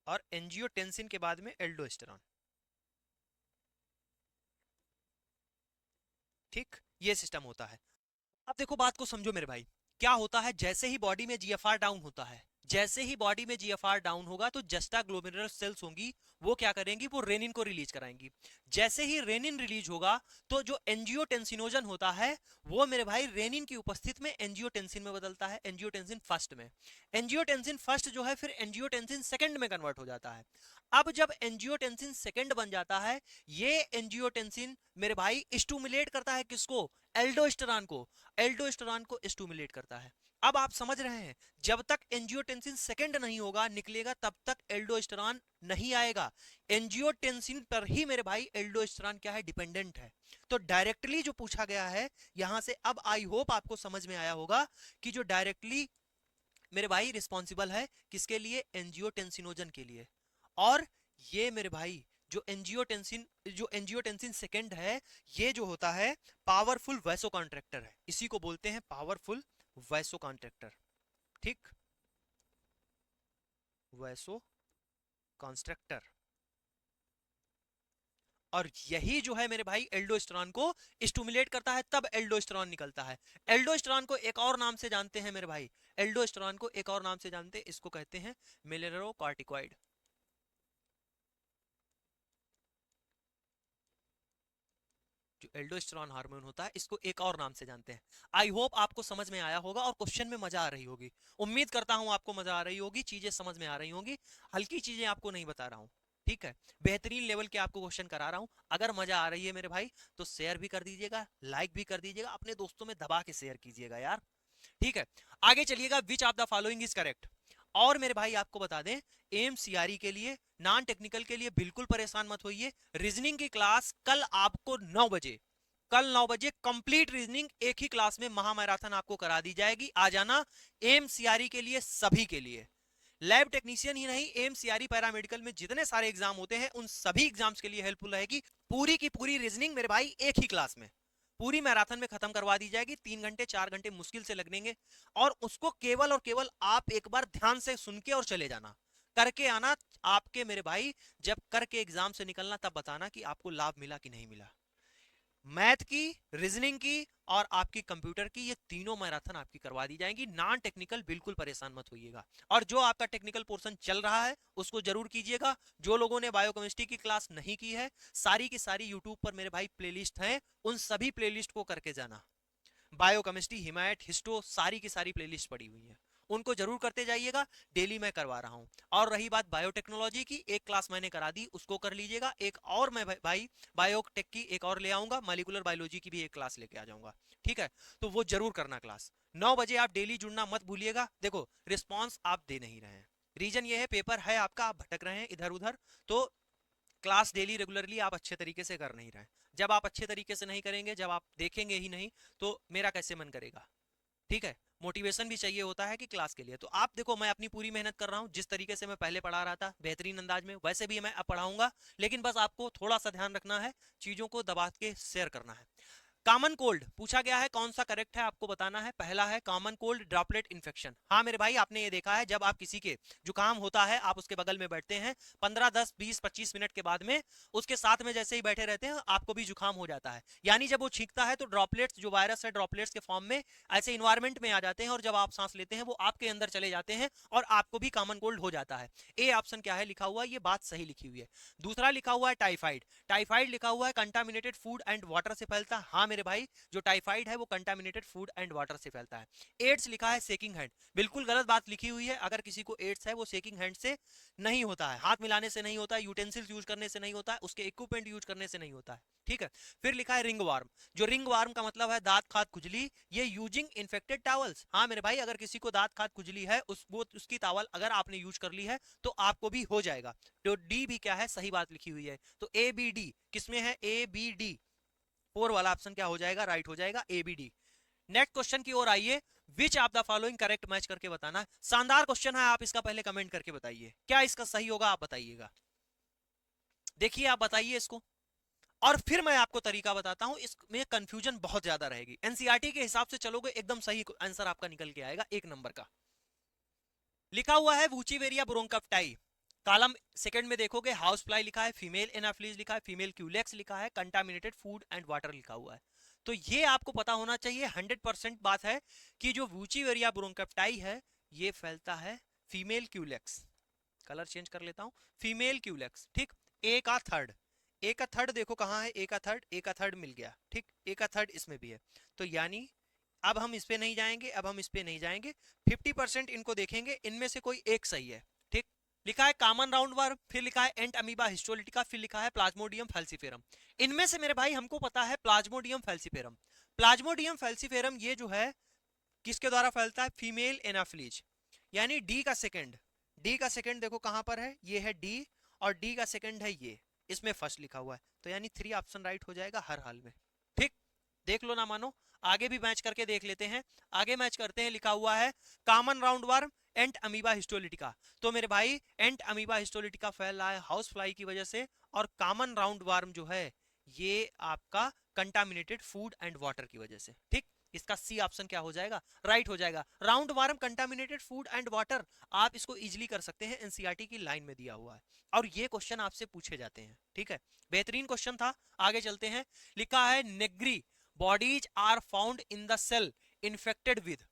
और एंजियोटेंसिन के बाद में एल्डोस्टेरॉन, ठीक, ये सिस्टम होता है। अब देखो बात को समझो मेरे भाई, क्या होता है, जैसे ही बॉडी में जीएफआर डाउन होता है, जैसे ही बॉडी में जीएफआर डाउन होगा तो जस्टा ग्लोमेरुलर सेल्स होंगी, वो क्या करेंगी, वो रेनिन को रिलीज कराएंगी। जैसे ही रेनिन रिलीज होगा तो जो एंजियोटेंसिनोजन होता है वो मेरे भाई रेनिन की उपस्थिति में एंजियोटेंसिन में बदलता है, एंजियोटेंसिन फर्स्ट में। एंजियोटेंसिन फर्स्ट जो है फिर एंजियोटेंसिन सेकंड में कन्वर्ट हो जाता है। अब जब एंजियोटेंसिन सेकंड बन जाता है, ये एंजियोटेंसिन मेरे भाई स्टूमुलेट करता है किसको, एल्डोस्टेरॉन को, एल्डोस्टेरॉन को स्टूमुलेट करता है। अब आप समझ रहे हैं, जब तक एंजियोटेंसिन सेकंड नहीं होगा निकलेगा तब तक एल्डोस्टेरॉन नहीं आएगा। एंजियोटेंसिन पर ही मेरे भाई एल्डोस्टेरॉन क्या है, डिपेंडेंट है। तो डायरेक्टली जो पूछा गया है यहां से, अब आई होप आपको समझ में आया होगा कि जो डायरेक्टली मेरे भाई रिस्पॉन्सिबल है किसके लिए, एंजियोटेंसिनोजन के लिए। और ये मेरे भाई जो एंजियोटेंसिन सेकंड है, ये जो होता है पावरफुल वैसो कॉन्ट्रैक्टर है, इसी को बोलते हैं पावरफुल वैसो कॉन्ट्रैक्टर, ठीक, वैसो कॉन्स्ट्रक्टर। और यही जो है मेरे भाई एल्डोस्टेरॉन को स्टिमुलेट करता है, तब एल्डोस्टेरॉन निकलता है। एल्डोस्टेरॉन को एक और नाम से जानते हैं मेरे भाई, एल्डोस्टेरॉन को एक और नाम से जानते हैं, इसको कहते हैं मिनरलोकॉर्टिकॉइड। जो एल्डोस्टेरॉन हार्मोन होता है इसको एक और नाम से जानते हैं। आई होप आपको समझ में आया होगा और क्वेश्चन में मजा आ रही होगी, उम्मीद करता हूं आपको मजा आ रही होगी, चीजें समझ में आ रही होंगी, हल्की चीजें आपको नहीं बता रहा हूं, ठीक है, बेहतरीन लेवल के आपको क्वेश्चन करा रहा हूं। अगर मजा आ रही है मेरे भाई तो शेयर भी कर दीजिएगा, लाइक भी कर दीजिएगा, अपने दोस्तों में दबा के शेयर कीजिएगा यार, ठीक है। आगे चलिएगा, विच of the following is correct. और मेरे भाई आपको बता दें, एम सीआरई के लिए, नॉन टेक्निकल के लिए बिल्कुल परेशान मत होइए, रीजनिंग की क्लास कल आपको 9 बजे, कल 9 बजे कंप्लीट रीजनिंग एक ही क्लास में महामैराथन आपको करा दी जाएगी, आ जाना। एम सीआरई के लिए, सभी के लिए, लैब टेक्नीशियन ही नहीं, एमसीआरई पैरामेडिकल में जितने सारे एग्जाम होते हैं उन सभी एग्जाम्स के लिए हेल्पफुल रहेगी। पूरी की पूरी रीजनिंग मेरे भाई एक ही क्लास में, पूरी मैराथन में खत्म करवा दी जाएगी। 3 घंटे 4 घंटे मुश्किल से लगेंगे, और उसको केवल और केवल आप एक बार ध्यान से सुन के और चले जाना, करके आना। आपके मेरे भाई जब करके एग्जाम से निकलना तब बताना कि आपको लाभ मिला कि नहीं मिला। मैथ की, रीजनिंग की और आपकी कंप्यूटर की, ये तीनों मैराथन आपकी करवा दी जाएंगी। नॉन टेक्निकल बिल्कुल परेशान मत होइएगा। और जो आपका टेक्निकल पोर्शन चल रहा है उसको जरूर कीजिएगा। जो लोगों ने बायोकेमिस्ट्री की क्लास नहीं की है, सारी की सारी यूट्यूब पर मेरे भाई प्लेलिस्ट हैं, उन सभी प्लेलिस्ट को करके जाना। बायोकेमिस्ट्री, हिमायत, हिस्टो, सारी की सारी प्लेलिस्ट पड़ी हुई है, उनको जरूर करते जाइएगा। डेली मैं करवा रहा हूं। और रही बात बायोटेक्नोलॉजी की, एक क्लास मैंने करा दी, उसको कर लीजिएगा। एक और मैं भाई बायोटेक की एक और ले आऊंगा, मॉलिक्यूलर बायोलॉजी की भी एक क्लास लेके आ जाऊंगा, ठीक है। तो वो जरूर करना क्लास। 9 बजे आप डेली जुड़ना मत भूलिएगा। देखो रिस्पॉन्स आप दे नहीं रहे हैं, रीजन ये है पेपर है आपका, आप भटक रहे हैं इधर उधर, तो क्लास डेली रेगुलरली आप अच्छे तरीके से कर नहीं रहे। जब आप अच्छे तरीके से नहीं करेंगे, जब आप देखेंगे ही नहीं, तो मेरा कैसे मन करेगा, ठीक है। मोटिवेशन भी चाहिए होता है कि क्लास के लिए। तो आप देखो मैं अपनी पूरी मेहनत कर रहा हूँ, जिस तरीके से मैं पहले पढ़ा रहा था बेहतरीन अंदाज में, वैसे भी मैं अब पढ़ाऊंगा। लेकिन बस आपको थोड़ा सा ध्यान रखना है, चीजों को दबा के शेयर करना है। कॉमन कोल्ड पूछा गया है, कौन सा करेक्ट है आपको बताना है। पहला है कॉमन कोल्ड ड्रॉपलेट इन्फेक्शन। हाँ मेरे भाई आपने ये देखा है, जब आप किसी के जुकाम होता है आप उसके बगल में बैठते हैं, 15 10 20 25 मिनट के बाद में उसके साथ में जैसे ही बैठे रहते हैं आपको भी जुकाम हो जाता है। यानी जब वो छींकता है तो ड्रॉपलेट्स, जो वायरस है, ड्रॉपलेट्स के फॉर्म में ऐसे इन्वायरमेंट में आ जाते हैं, और जब आप सांस लेते हैं वो आपके अंदर चले जाते हैं और आपको भी कॉमन कोल्ड हो जाता है। ए ऑप्शन क्या है लिखा हुआ, ये बात सही लिखी हुई है। दूसरा लिखा हुआ है टाइफाइड। टाइफाइड लिखा हुआ है कंटामिनेटेड फूड एंड वाटर से फैलता है। हाँ मेरे भाई जो टाइफाइड है वो कंटामिनेटेड फूड एंड वाटर से फैलता है। एड्स लिखा है सेकिंग हैंड, बिल्कुल गलत बात लिखी हुई है। अगर किसी को एड्स है वो सेकिंग हैंड से नहीं होता है, हाथ मिलाने से नहीं होता है, यूटेंसिल्स यूज करने से नहीं होता है, उसके इक्विपमेंट यूज करने से नहीं होता है, ठीक है। फिर लिखा है रिंग वार्म। जो रिंग वार्म का मतलब है दांत खाद खुजली, ये यूजिंग इन्फेक्टेड टॉवल्स। हाँ मेरे भाई अगर किसी को दांत खाद खुजली है, उसकी टॉवल अगर आपने यूज कर ली है तो आपको भी हो जाएगा। तो डी भी क्या है, सही बात लिखी हुई है। तो ए बी डी किसमें है, ए बी डी, फोर वाला ऑप्शन क्या हो जाएगा, राइट हो जाएगा, A B D. Next question की ओर आइए। Which of the following correct match करके बताना है। शानदार क्वेश्चन है, आप इसका पहले कमेंट करके बताइए क्या इसका सही होगा, आप बताइएगा। देखिए आप बताइए इसको, और फिर मैं आपको तरीका बताता हूं। इसमें कंफ्यूजन बहुत ज्यादा रहेगी। एनसीईआरटी के हिसाब से चलोगे एकदम सही आंसर आपका निकल के आएगा, 1 नंबर का। लिखा हुआ है वूचिवेरिया ब्रोंकाप्टाई। कॉलम सेकंड में देखोगे हाउस फ्लाई लिखा है, फीमेल एनाफ्लीज लिखा है, फीमेल क्यूलेक्स लिखा है, कंटामिनेटेड फूड एंड वाटर लिखा हुआ है। तो ये आपको पता होना चाहिए, 100% बात है कि जो वूचिवेरिया ब्रोंकाप्टाई है ये फैलता है फीमेल क्यूलेक्स। कलर चेंज कर लेता हूं, फीमेल क्यूलेक्स, ठीक। ए का थर्ड, ए का थर्ड देखो कहां है, ए का थर्ड, ए का थर्ड मिल गया, ठीक। ए का थर्ड इसमें भी है। तो यानी अब हम इस पे नहीं जाएंगे, अब हम इस पे नहीं जाएंगे, 50% इनको देखेंगे, इनमें से कोई एक सही है, ठीक। लिखा है कॉमन राउंड वर्म, फिर लिखा है एंट अमीबा हिस्टोलिटिका, फिर लिखा है प्लाज्मोडियम फैल्सीफेरम। इनमें से मेरे भाई हमको पता है प्लाज्मोडियम फैल्सीफेरम। प्लाज्मोडियम फैल्सीफेरम ये जो है किसके द्वारा फैलता है, फीमेल एनाफ्लीज। यानी डी का सेकंड, डी का सेकंड देखो कहां पर है, ये है डी, और डी का सेकंड है ये, इसमें फर्स्ट लिखा हुआ है। तो यानी 3 ऑप्शन राइट हो जाएगा हर हाल में, ठीक। देख लो ना मानो, आगे भी मैच करके देख लेते हैं। आगे मैच करते हैं, लिखा हुआ है कॉमन राउंड वर्म एंट अमीबा हिस्टोलिटिका। तो मेरे भाई एंट अमीबा हिस्टोलिटिका फैल रहा है हाउस फ्लाई की वजह से, और कॉमन राउंड वर्म जो है ये आपका कंटामिनेटेड फूड एंड वाटर की वजह से, ठीक। इसका सी ऑप्शन क्या हो जाएगा, राइट हो जाएगा। Round worm contaminated food and water, आप इसको इजीली कर सकते हैं, एनसीईआरटी की लाइन में दिया हुआ है, और ये क्वेश्चन आपसे पूछे जाते हैं, ठीक है। बेहतरीन क्वेश्चन था। आगे चलते हैं, लिखा है Negri bodies are found in the cell infected with.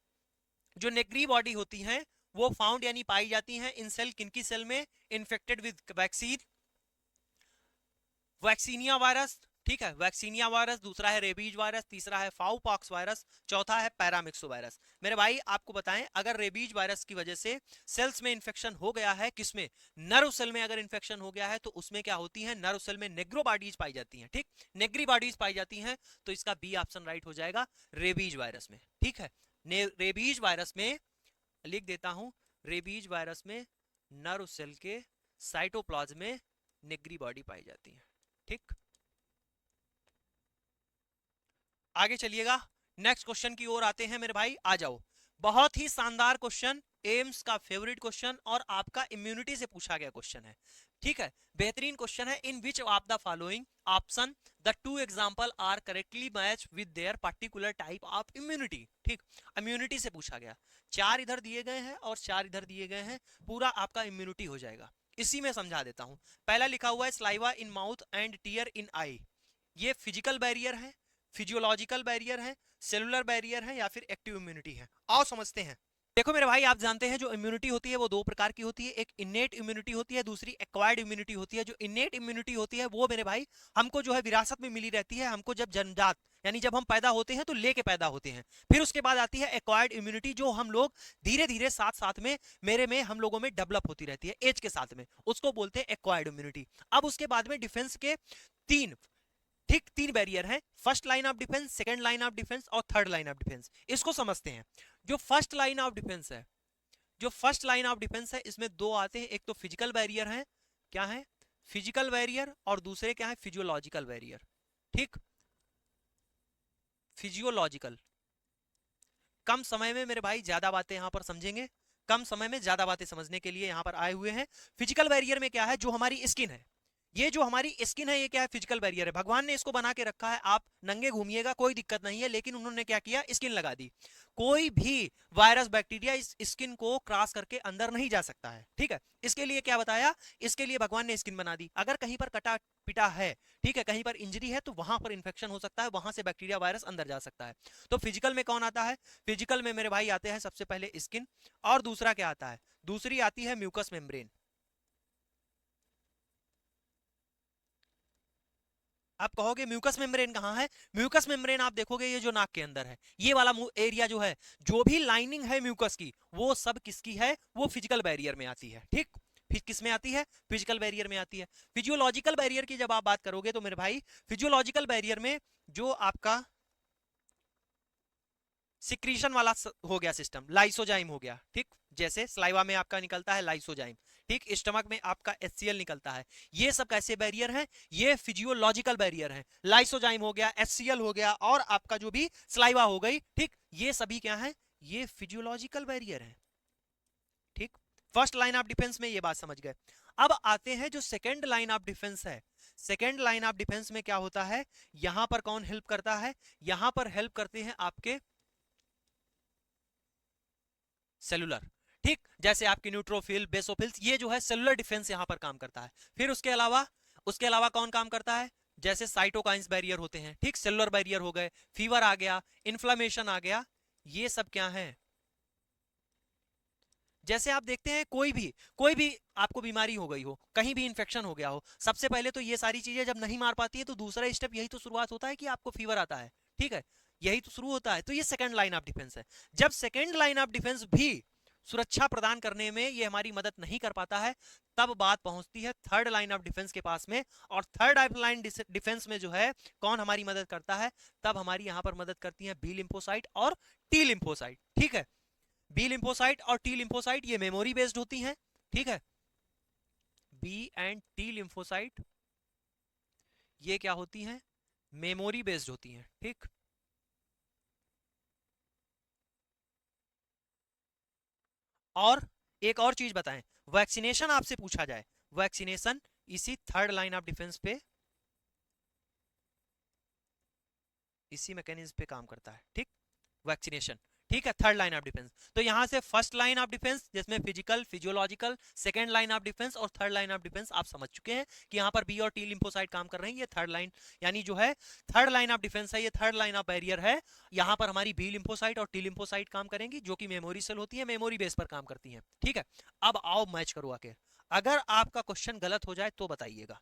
जो नेग्री बॉडी होती हैं वो फाउंड यानी पाई जाती हैं इन सेल, किनकी सेल में, infected with vaccine, vaccinia virus, ठीक है, वैक्सीनिया वायरस। दूसरा है रेबीज वायरस, तीसरा है फाउपॉक्स वायरस, चौथा है पैरामिक्सो वायरस। मेरे भाई आपको बताएं, अगर रेबीज वायरस की वजह से सेल्स में इंफेक्शन हो गया है, किसमें, नर्व सेल में अगर इंफेक्शन हो गया है, तो उसमें क्या होती है, नर्व सेल में नेग्रो बॉडीज पाई जाती हैं, ठीक, नेग्री बॉडीज पाई जाती हैं। तो इसका बी ऑप्शन राइट हो जाएगा, रेबीज वायरस में, ठीक है। रेबीज वायरस में लिख देता हूं, रेबीज वायरस में नर्व सेल के साइटोप्लाज्म में नेग्री बॉडी पाई जाती है, ठीक। आगे चलिएगा, नेक्स्ट क्वेश्चन की ओर आते हैं मेरे भाई, आ जाओ। बहुत ही शानदार क्वेश्चन, एम्स का फेवरेट क्वेश्चन और आपका इम्यूनिटी से पूछा गया क्वेश्चन है, ठीक है। बेहतरीन क्वेश्चन है। In which of the following option the two example are correctly match with their particular type of immunity, ठीक। इम्यूनिटी से पूछा गया, चार इधर दिए गए हैं और चार इधर दिए गए हैं, पूरा आपका इम्यूनिटी हो जाएगा। इसी में समझा देता हूं। पहला लिखा हुआ है saliva in mouth and tear in eye, ये फिजिकल बैरियर है, फिजियोलॉजिकल बैरियर है, सेलुलर बैरियर है या फिर एक्टिव इम्यूनिटी है। आओ समझते हैं। देखो मेरे भाई, आप जानते हैं जो इम्यूनिटी होती है वो दो प्रकार की होती है, एक इनेट इम्यूनिटी होती है, दूसरी एक्वायर्ड इम्यूनिटी होती है। जो इनेट इम्यूनिटी होती है वो मेरे भाई हमको जो है विरासत में मिली रहती है, हमको जब जन्मजात यानी जब हम पैदा होते हैं तो लेके पैदा होते हैं। फिर उसके बाद आती है एक्वायर्ड इम्यूनिटी, जो हम लोग धीरे धीरे साथ साथ में मेरे में हम लोगों में डेवलप होती रहती है एज के साथ में, उसको बोलते हैं एक्वायर्ड इम्यूनिटी। अब उसके बाद में डिफेंस के तीन, ठीक, तीन बैरियर हैं, first line of defence, second line of defence और थर्ड लाइन ऑफ डिफेंस। इसको समझते हैं। जो फर्स्ट लाइन ऑफ डिफेंस है, जो फर्स्ट लाइन ऑफ डिफेंस है, इसमें दो आते हैं, एक तो फिजिकल बैरियर है, क्या है, फिजिकल बैरियर, और दूसरे क्या है, फिजियोलॉजिकल बैरियर, ठीक। फिजियोलॉजिकल, कम समय में मेरे भाई ज्यादा बातें यहां पर समझेंगे, कम समय में ज्यादा बातें समझने के लिए यहां पर आए हुए हैं। फिजिकल बैरियर में क्या है, जो हमारी स्किन है, ये जो हमारी स्किन है ये क्या है, फिजिकल बैरियर है। भगवान ने इसको बना के रखा है, आप नंगे घूमिएगा कोई दिक्कत नहीं है, लेकिन उन्होंने क्या किया, स्किन लगा दी। कोई भी वायरस बैक्टीरिया इस स्किन को क्रॉस करके अंदर नहीं जा सकता है, ठीक है। इसके लिए क्या बताया, इसके लिए भगवान ने स्किन बना दी। अगर कहीं पर कटा पिटा है, ठीक है, कहीं पर इंजरी है, तो वहां पर इंफेक्शन हो सकता है, वहां से बैक्टीरिया वायरस अंदर जा सकता है। तो फिजिकल में कौन आता है, फिजिकल में मेरे भाई आते हैं सबसे पहले स्किन, और दूसरा क्या आता है, दूसरी आती है म्यूकस मेम्ब्रेन। आप कहोगे म्यूकस मेम्ब्रेन कहाँ है, म्यूकस मेम्ब्रेन आप देखोगे ये जो नाक के अंदर है, ये वाला एरिया जो है, जो भी लाइनिंग है म्यूकस की, वो सब किसकी है, वो फिजिकल बैरियर में आती है, ठीक। फिर किस में आती है, फिजिकल बैरियर में आती है। फिजियोलॉजिकल बैरियर की जब आप बात करोगे तो मेरे भाई फिजियोलॉजिकल बैरियर में जो आपका सिक्रीशन वाला हो गया सिस्टम, लाइसोजाइम हो गया, ठीक। जैसे सलाइवा में आपका निकलता है लाइसोजाइम, ठीक, स्टमक में आपका HCl निकलता है। ये सब कैसे बैरियर हैं, ये फिजियोलॉजिकल बैरियर हैं। लाइसोजाइम हो गया, HCl हो गया, और आपका जो भी सलाइवा हो गई, ठीक, ये सभी क्या है, ये फिजियोलॉजिकल बैरियर है, ठीक। फर्स्ट लाइन ऑफ डिफेंस में ये बात समझ गए। अब आते हैं जो सेकेंड लाइन ऑफ डिफेंस है। सेकेंड लाइन ऑफ डिफेंस में क्या होता है, यहां पर कौन हेल्प करता है, यहां पर हेल्प करते हैं आपके सेलुलर, ठीक। जैसे आपकी न्यूट्रोफिल, बेसोफिल्स, ये जो है सेलुलर डिफेंस यहां पर काम करता है। फिर उसके अलावा कौन काम करता है, जैसे साइटोकाइंस बैरियर होते हैं, ठीक, सेलुलर बैरियर हो गए, फीवर आ गया, इन्फ्लेमेशन आ गया, ये सब क्या है। जैसे आप देखते हैं कोई भी आपको बीमारी हो गई हो, कहीं भी इंफेक्शन हो गया हो, सबसे पहले तो ये सारी चीजें जब नहीं मार पाती है तो दूसरा स्टेप यही तो शुरुआत होता है कि आपको फीवर आता है, ठीक है, यही तो शुरू होता है। तो ये सेकंड लाइन ऑफ डिफेंस है। जब सेकंड लाइन ऑफ डिफेंस भी सुरक्षा प्रदान करने में ये हमारी मदद नहीं कर पाता है, तब बात पहुंचती है थर्ड लाइन ऑफ डिफेंस के पास में। और थर्ड लाइन डिफेंस में जो है कौन हमारी मदद करता है, तब हमारी यहां पर मदद करती है बी लिम्फोसाइट और टी लिम्फोसाइट, ठीक है। बी लिम्फोसाइट और टी लिम्फोसाइट ये मेमोरी बेस्ड होती हैं, ठीक है। बी एंड टी लिम्फोसाइट ये क्या होती हैं, मेमोरी बेस्ड होती हैं, ठीक। और एक और चीज बताएं, वैक्सीनेशन आपसे पूछा जाए, वैक्सीनेशन इसी थर्ड लाइन ऑफ डिफेंस पे, इसी मैकेनिज्म पे काम करता है, ठीक, वैक्सीनेशन, ठीक है, थर्ड लाइन ऑफ डिफेंस। तो यहां से फर्स्ट लाइन ऑफ डिफेंस जिसमें physical, physiological, second line of defence और थर्ड लाइन ऑफ डिफेंस आप समझ चुके हैं कि यहां पर बी और टी लिम्फोसाइट काम कर रहे हैं। ये थर्ड लाइन यानी जो है थर्ड लाइन ऑफ डिफेंस है, ये थर्ड लाइन ऑफ बैरियर है। यहां पर हमारी बी लिम्फोसाइट और टी लिम्फोसाइट काम करेंगी, जो कि मेमोरी सेल होती है, मेमोरी बेस पर काम करती है, ठीक है। अब आओ मैच करो आके, अगर आपका क्वेश्चन गलत हो जाए तो बताइएगा,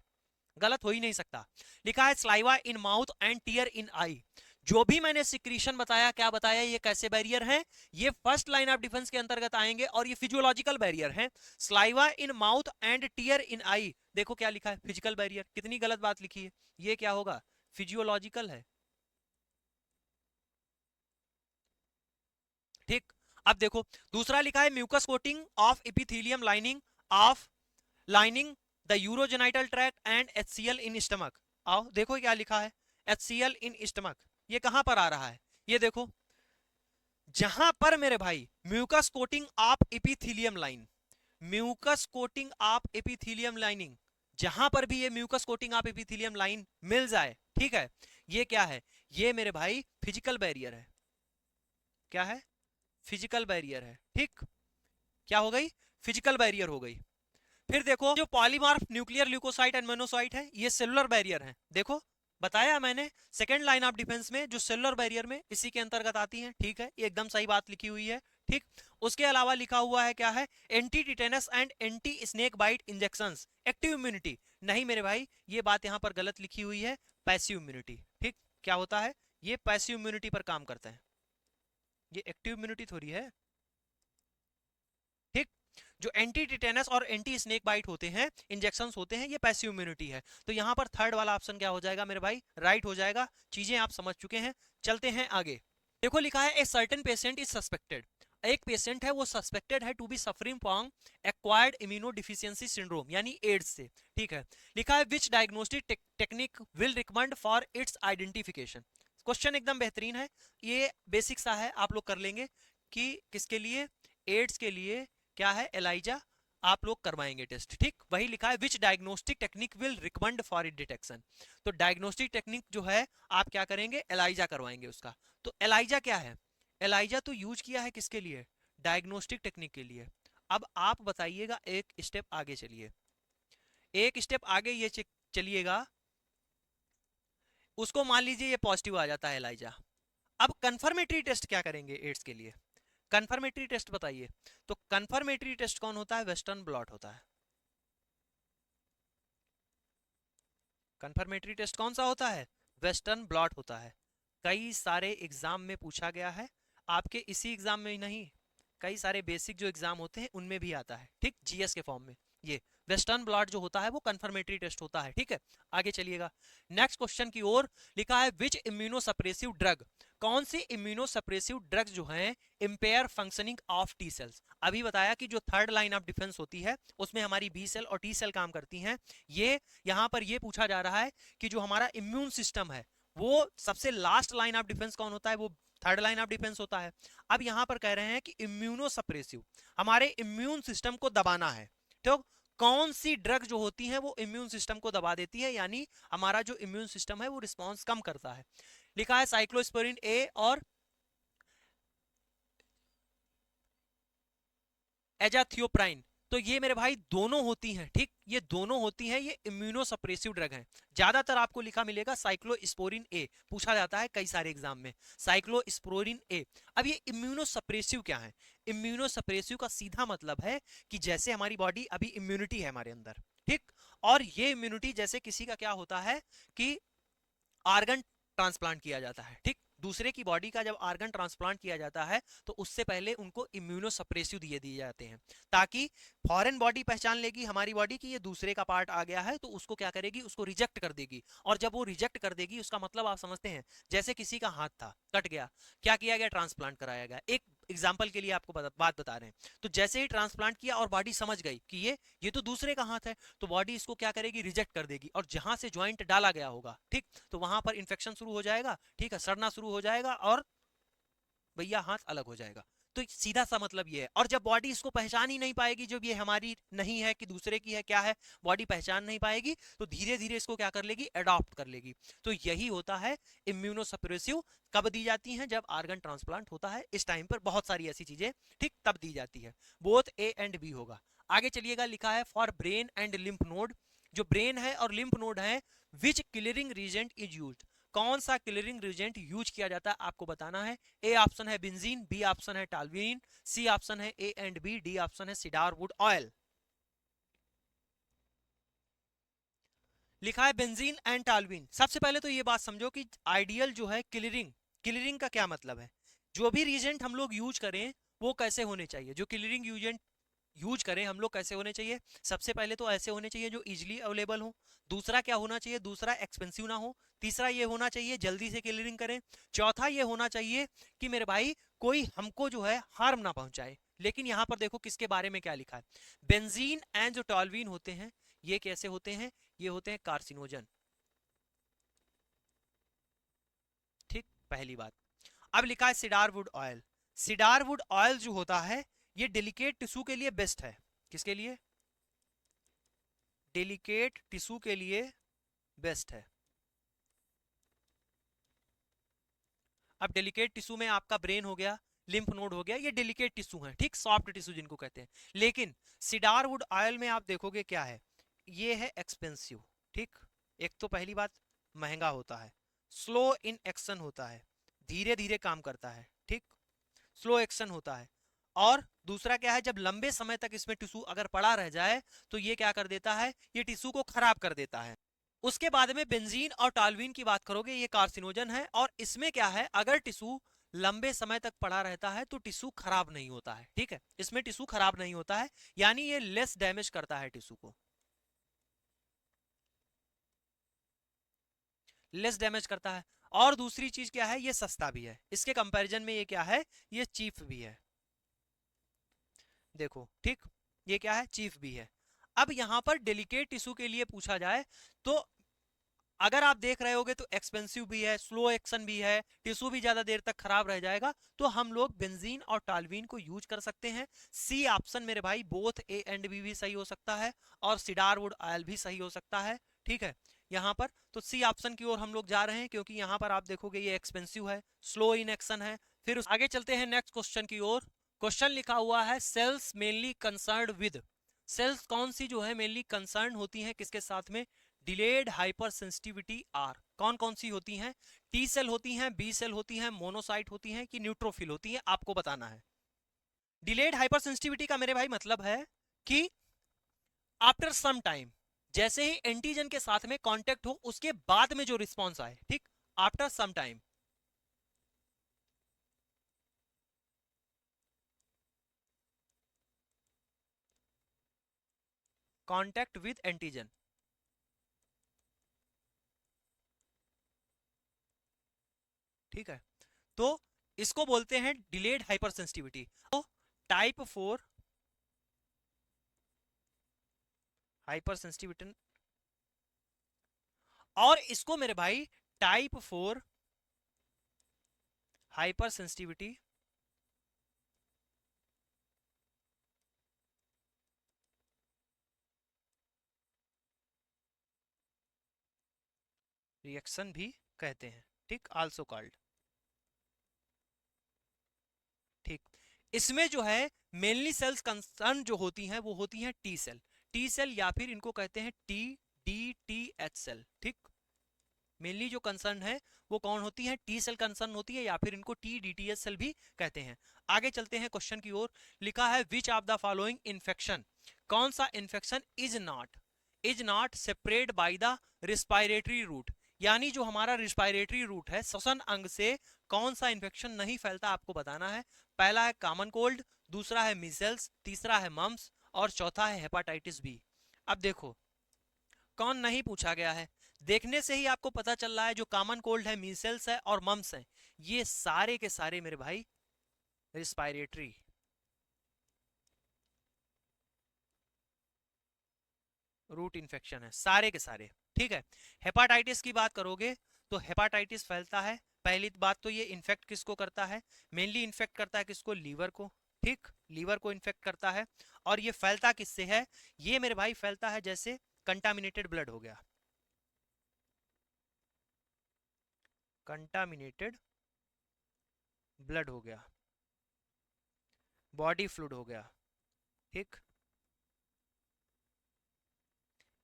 गलत हो ही नहीं सकता। लिखा है saliva in mouth and tear in eye. जो भी मैंने सिक्रीशन बताया, क्या बताया, ये कैसे बैरियर हैं, ये फर्स्ट लाइन ऑफ डिफेंस के अंतर्गत आएंगे और ये फिजियोलॉजिकल बैरियर हैं। Saliva in mouth and tear in eye, देखो क्या लिखा है, फिजिकल बैरियर, कितनी गलत बात लिखी है, ये क्या होगा, फिजियोलॉजिकल है, ठीक। अब देखो दूसरा लिखा है mucus coating of epithelium lining of lining the urogenital tract and HCl in stomach. आओ देखो क्या लिखा है, HCl इन स्टमक, ये कहां पर आ रहा है, ये देखो जहां पर मेरे भाई mucus coating of epithelium line, mucus coating of epithelium lining, जहां पर भी ये mucus coating of epithelium line मिल जाए, ठीक है, ये क्या है, ये मेरे भाई फिजिकल बैरियर है। क्या है? फिजिकल बैरियर है। ठीक, क्या हो गई? फिजिकल बैरियर हो गई। फिर देखो जो polymorph nuclear leukocyte and monocyte है, ये सेलुलर बैरियर है। देखो बताया मैंने सेकेंड लाइन ऑफ डिफेंस में जो सेलुलर बैरियर में इसी के अंतर्गत आती है। ठीक है, ये एकदम सही बात लिखी हुई है। ठीक, उसके अलावा लिखा हुआ है क्या है, anti tetanus and anti snake bite injections, active immunity. नहीं मेरे भाई, ये बात यहां पर गलत लिखी हुई है, पैसिव इम्यूनिटी। ठीक, क्या होता है, ये पैसिव इम्यूनिटी पर काम करते हैं, ये एक्टिव इम्यूनिटी थोड़ी है। ठीक, जो एंटी टिटेनस और एंटी स्नेक बाइट होते हैं, इंजेक्शंस होते हैं, ये पैसिव इम्यूनिटी है। तो यहां पर थर्ड वाला ऑप्शन क्या हो जाएगा मेरे भाई, राइट हो जाएगा। चीजें आप समझ चुके हैं, चलते हैं आगे। देखो लिखा है a certain patient is suspected, एक पेशेंट है वो सस्पेक्टेड है to be suffering from acquired immunodeficiency syndrome यानी एड्स से। ठीक है, लिखा है which diagnostic technique will recommend for its identification. Question एकदम बेहतरीन है, ये बेसिक सा है, आप लोग कर लेंगे कि किसके लिए, एड्स के लिए क्या है, एलाइजा आप लोग करवाएंगे टेस्ट। ठीक, वही लिखा है which diagnostic technique will recommend for it detection. तो डायग्नोस्टिक टेक्निक जो है आप क्या करेंगे, एलाइजा करवाएंगे उसका। तो एलाइजा क्या है, एलाइजा तो यूज किया है किसके लिए, डायग्नोस्टिक टेक्निक के लिए। अब आप बताइएगा, एक स्टेप आगे चलिए, एक स्टेप आगे ये चलिएगा, उसको मान लीजिए ये पॉजिटिव आ जाता है एलाइजा। अब कंफर्मेटरी टेस्ट क्या करेंगे एड्स के लिए, कंफर्मेटरी टेस्ट बताइए। तो कंफर्मेटरी टेस्ट कौन होता है, वेस्टर्न ब्लॉट होता है। कंफर्मेटरी टेस्ट कौन सा होता है, वेस्टर्न ब्लॉट होता है। कई सारे एग्जाम में पूछा गया है, आपके इसी एग्जाम में ही नहीं, कई सारे बेसिक जो एग्जाम होते हैं उनमें भी आता है। ठीक, जीएस के फॉर्म में ये वेस्टर्न ब्लॉट जो होता है वो कंफर्मेटरी टेस्ट होता है। ठीक है, आगे चलिएगा नेक्स्ट क्वेश्चन की ओर। लिखा है विच इम्यूनो सप्रेसिव ड्रग, कौन सी इम्यूनो सप्रेसिव ड्रग्स जो हैं impair functioning of T cells. अभी बताया कि जो थर्ड लाइन ऑफ डिफेंस होती है उसमें हमारी बी सेल और टी सेल काम करती हैं। ये यहां पर ये पूछा जा रहा है कि जो हमारा इम्यून सिस्टम है वो सबसे लास्ट लाइन ऑफ डिफेंस कौन होता है, वो थर्ड लाइन ऑफ डिफेंस होता है। अब यहां पर कह रहे हैं कि इम्यूनो सप्रेसिव, हमारे इम्यून सिस्टम को दबाना है। तो कौन सी ड्रग जो होती है वो इम्यून सिस्टम को दबा देती है, यानी हमारा जो इम्यून सिस्टम है वो रिस्पॉन्स कम करता है। लिखा है साइक्लोस्पोरिन ए और एजाथियोप्राइन। तो ये मेरे भाई दोनों होती हैं। ठीक, ये दोनों होती हैं, ये इम्यूनो सप्रेसिव ड्रग हैं। ज्यादातर आपको लिखा मिलेगा साइक्लोस्पोरिन ए, पूछा जाता है कई सारे एग्जाम में, साइक्लोस्पोरिन ए। अब ये इम्यूनो सप्रेसिव क्या है, इम्यूनो सप्रेसिव का सीधा मतलब है कि जैसे हमारी बॉडी अभी इम्यूनिटी है हमारे अंदर, ठीक, और ये इम्यूनिटी जैसे किसी का क्या होता है कि आर्गन ट्रांसप्लांट किया जाता है। ठीक, दूसरे की बॉडी का जब आर्गन ट्रांसप्लांट किया जाता है तो उससे पहले उनको इम्यूनो सप्रेसिव दिए जाते हैं, ताकि फॉरेन बॉडी पहचान लेगी हमारी बॉडी की ये दूसरे का पार्ट आ गया है, तो उसको क्या करेगी, उसको रिजेक्ट कर देगी। और जब वो रिजेक्ट कर देगी उसका मतलब आप समझते हैं, जैसे किसी का हाथ था कट गया, क्या किया गया, ट्रांसप्लांट कराया गया। एक एग्जाम्पल के लिए आपको बात बता रहे हैं। तो जैसे ही ट्रांसप्लांट किया और बॉडी समझ गई कि ये तो दूसरे का हाथ है, तो बॉडी इसको क्या करेगी, रिजेक्ट कर देगी, और जहां से ज्वाइंट डाला गया होगा, ठीक, तो वहां पर इंफेक्शन शुरू हो जाएगा, ठीक है, सड़ना शुरू हो जाएगा और भैया हाथ अलग हो जाएगा। तो सीधा सा मतलब ये है। और जब बॉडी इसको पहचान ही नहीं पाएगी, जब ये हमारी नहीं है कि दूसरे की है, क्या है, बॉडी पहचान नहीं पाएगी, तो धीरे धीरे इसको क्या कर लेगी, अडॉप्ट कर लेगी। तो यही होता है इम्यूनो सप्रेसिव। कब दी जाती हैं, जब आर्गन ट्रांसप्लांट होता है, इस टाइम पर बहुत सारी ऐसी चीजें, ठीक, तब दी जाती है। बोथ ए एंड बी होगा। आगे चलिएगा, लिखा है for brain and lymph node, जो ब्रेन है और लिम्फ नोड है, विच क्लियरिंग रीजेंट इज यूज्ड, कौन सा क्लियरिंग रिएजेंट यूज किया जाता है आपको बताना है। ए ऑप्शन है बेंजीन, बी ऑप्शन है टालवीन, सी ऑप्शन है A and B, D option है सीडार वुड ऑयल। लिखा है बेंजीन एंड टालवीन। सबसे पहले तो ये बात समझो कि आइडियल जो है क्लियरिंग, क्लियरिंग का क्या मतलब है, जो भी रिएजेंट हम लोग यूज करें वो कैसे होने चाहिए, जो क्लियरिंग यूजेंट यूज करें हम लोग कैसे होने चाहिए। सबसे पहले तो ऐसे होने चाहिए जो इजीली अवेलेबल हो। दूसरा क्या होना चाहिए, दूसरा एक्सपेंसिव ना हो। तीसरा ये होना चाहिए जल्दी से क्लियरिंग करें। चौथा ये होना चाहिए कि मेरे भाई कोई हमको जो है हार्म ना पहुंचाए। लेकिन यहां पर देखो किसके बारे में क्या लिखा है, बेंजीन एंड जो टॉल्वीन होते हैं ये कैसे होते हैं, ये होते हैं कार्सिनोजन। ठीक, पहली बात। अब लिखा है सीडार वुड ऑयल, सीडारवुड ऑयल जो होता है ये डेलिकेट टिश्यू के लिए बेस्ट है। किसके लिए? डेलिकेट टिश्यू के लिए बेस्ट है। अब डेलिकेट टिश्यू में आपका ब्रेन हो गया, लिम्फ नोड हो गया, ये डेलिकेट टिश्यू है, ठीक, सॉफ्ट टिश्यू जिनको कहते हैं। लेकिन सीडारवुड ऑयल में आप देखोगे क्या है, ये है एक्सपेंसिव, ठीक। एक तो पहली बात महंगा होता है, स्लो इन एक्शन होता है, धीरे धीरे काम करता है, ठीक, स्लो एक्शन होता है। और दूसरा क्या है, जब लंबे समय तक इसमें टिश्यू अगर पड़ा रह जाए तो ये क्या कर देता है, ये टिश्यू को खराब कर देता है। उसके बाद में बेंजीन और टॉल्यूइन की बात करोगे, ये कार्सिनोजन है, और इसमें क्या है, अगर टिश्यू लंबे समय तक पड़ा रहता है तो टिश्यू खराब नहीं होता है, ठीक है, इसमें टिश्यू खराब नहीं होता है, यानी ये लेस डैमेज करता है टिश्यू को, लेस डैमेज करता है। और दूसरी चीज क्या है, ये सस्ता भी है, इसके कंपैरिजन में ये क्या है, ये चीप भी है, देखो, ठीक, ये क्या है, चीफ भी है। अब यहां पर डेलिकेट टिश्यू के लिए पूछा जाए तो अगर आप देख रहे होगे तो एक्सपेंसिव भी है, स्लो एक्शन भी है, टिश्यू भी ज्यादा देर तक खराब रह जाएगा, तो हम लोग बेंजीन और टालवीन को यूज कर सकते हैं। सी ऑप्शन मेरे भाई, बोथ ए एंड बी भी सही हो सकता है, और सीडारवुड ऑयल भी सही हो सकता है, ठीक है। यहाँ पर तो सी ऑप्शन की ओर हम लोग जा रहे हैं, क्योंकि यहाँ पर आप देखोगे ये एक्सपेंसिव है, स्लो इन एक्शन है। फिर आगे चलते हैं नेक्स्ट क्वेश्चन की ओर। क्वेश्चन लिखा हुआ है, cells mainly concern with, cells कौन सी जो है मेनली कंसर्न होती हैं किसके साथ में, डिलेड हाइपर सेंसिटिविटी आर, कौन कौन सी होती हैं, टी सेल होती हैं, बी सेल होती हैं, मोनोसाइट होती हैं, कि न्यूट्रोफिल होती हैं, आपको बताना है। डिलेड हाइपर सेंसिटिविटी का मेरे भाई मतलब है कि आफ्टर सम टाइम, जैसे ही एंटीजन के साथ में कांटेक्ट हो उसके बाद में जो रिस्पॉन्स आए, ठीक, after some time, contact with antigen, ठीक है, तो इसको बोलते हैं डिलेड हाइपर सेंसिटिविटी। तो टाइप 4 हाइपर सेंसिटिविटी, और इसको मेरे भाई टाइप 4 हाइपर सेंसिटिविटी रिएक्शन भी कहते हैं, ठीक, आल्सो कॉल्ड, ठीक। इसमें जो है मेनली सेल्स कंसर्न जो होती हैं वो होती हैं टी सेल, टी सेल या फिर इनको कहते हैं T D T H cell, ठीक। मेनली जो कंसर्न है वो कौन होती है, टी सेल कंसर्न होती है, या फिर इनको T D T H cell भी कहते हैं। आगे चलते हैं क्वेश्चन की ओर। लिखा है, which of the following infection, कौन सा infection is not separate by the respiratory route, यानी जो हमारा रिस्पायरेटरी रूट है, श्वसन अंग से कौन सा इन्फेक्शन नहीं फैलता, आपको बताना है। पहला है कॉमन कोल्ड, दूसरा है मीजल्स, तीसरा है मम्स, और चौथा है हेपाटाइटिस बी। अब देखो कौन नहीं पूछा गया है, देखने से ही आपको पता चल रहा है, जो कॉमन कोल्ड है, मीजल्स है और मम्स है, ये सारे के सारे मेरे भाई रिस्पायरेटरी रूट इन्फेक्शन है, सारे के सारे, ठीक है। हेपाटाइटिस की बात करोगे तो हेपाटाइटिस फैलता है, पहली बात तो ये इन्फेक्ट किसको करता है, मेनली इन्फेक्ट करता है किसको, लीवर को, ठीक, लीवर को इन्फेक्ट करता है। और ये फैलता किससे है, ये मेरे भाई फैलता है जैसे कंटामिनेटेड ब्लड हो गया, कंटामिनेटेड ब्लड हो गया, बॉडी फ्लूइड हो गया, ठीक,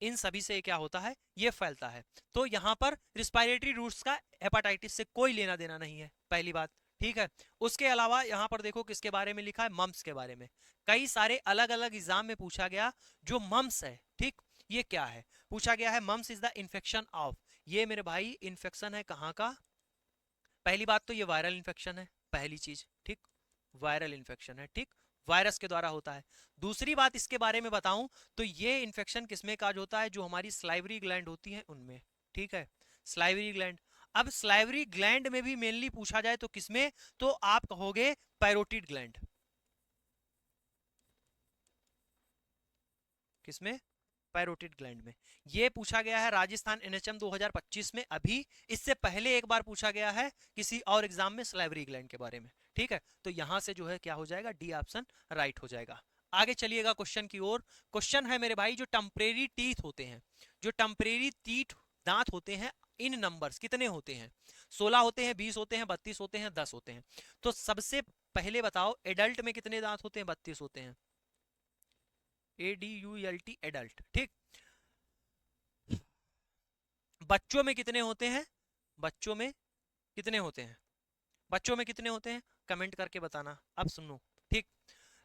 इन सभी से क्या होता है, ये फैलता है। तो यहां पर रिस्पायरेटरी रूट्स का हेपाटाइटिस से कोई लेना देना नहीं है, पहली बात, ठीक है। उसके अलावा यहां पर देखो किसके बारे में लिखा है, मम्स के बारे में, कई सारे अलग अलग एग्जाम में पूछा गया, जो मम्स है, ठीक, ये क्या है, पूछा गया है, mumps is the infection of, ये मेरे भाई इन्फेक्शन है कहाँ का, पहली बात तो ये वायरल इन्फेक्शन है, पहली चीज, ठीक, वायरल इन्फेक्शन है, ठीक, वायरस के द्वारा होता है। दूसरी बात इसके बारे में बताऊं तो ये इन्फेक्शन किसमें काज होता है, जो हमारी स्लाइवरी ग्लैंड होती है उनमें, ठीक है, स्लाइवरी ग्लैंड। अब स्लाइवरी ग्लैंड में भी मेनली पूछा जाए तो किसमें, तो आप कहोगे पैरोटिड ग्लैंड, किसमें, पैरोटिड ग्लैंड में। ये पूछा गया है राजस्थान एनएचएम 2025 में अभी। इससे पहले एक बार पूछा गया है किसी और एग्जाम में सलाइवरी ग्लैंड के बारे में। ठीक है, तो यहां से जो है क्या हो जाएगा, डी ऑप्शन राइट हो जाएगा। आगे चलिएगा क्वेश्चन की ओर। क्वेश्चन है मेरे भाई, जो टेम्परेरी टीथ होते हैं, जो टेम्परेरी टीथ दांत होते हैं, इन नंबर्स कितने होते हैं? 16 होते हैं, 20 होते हैं, 32 होते हैं, 10 होते हैं। तो सबसे पहले बताओ एडल्ट में कितने दांत होते हैं? 32 होते हैं, ADULT एडल्ट। ठीक, बच्चों में कितने होते हैं? बच्चों में कितने होते हैं? बच्चों में कितने होते हैं? कमेंट करके बताना। अब सुनो, ठीक,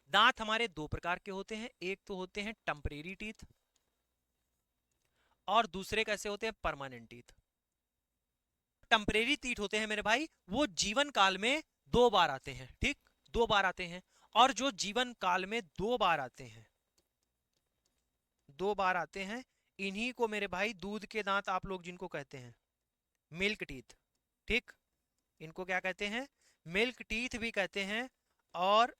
दांत हमारे दो प्रकार के होते हैं, एक तो होते हैं टेम्परेरी टीथ और दूसरे कैसे होते हैं? Permanent teeth. टेम्परेरी टीथ होते हैं मेरे भाई, वो जीवन काल में 2 बार आते हैं। ठीक, 2 बार आते हैं। और जो जीवन काल में 2 बार आते हैं, 2 बार आते हैं, इन्हीं को मेरे भाई दूध के दांत आप लोग जिनको कहते हैं मिल्क टीथ। ठीक, इनको क्या कहते हैं? मिल्क टीथ भी कहते हैं। और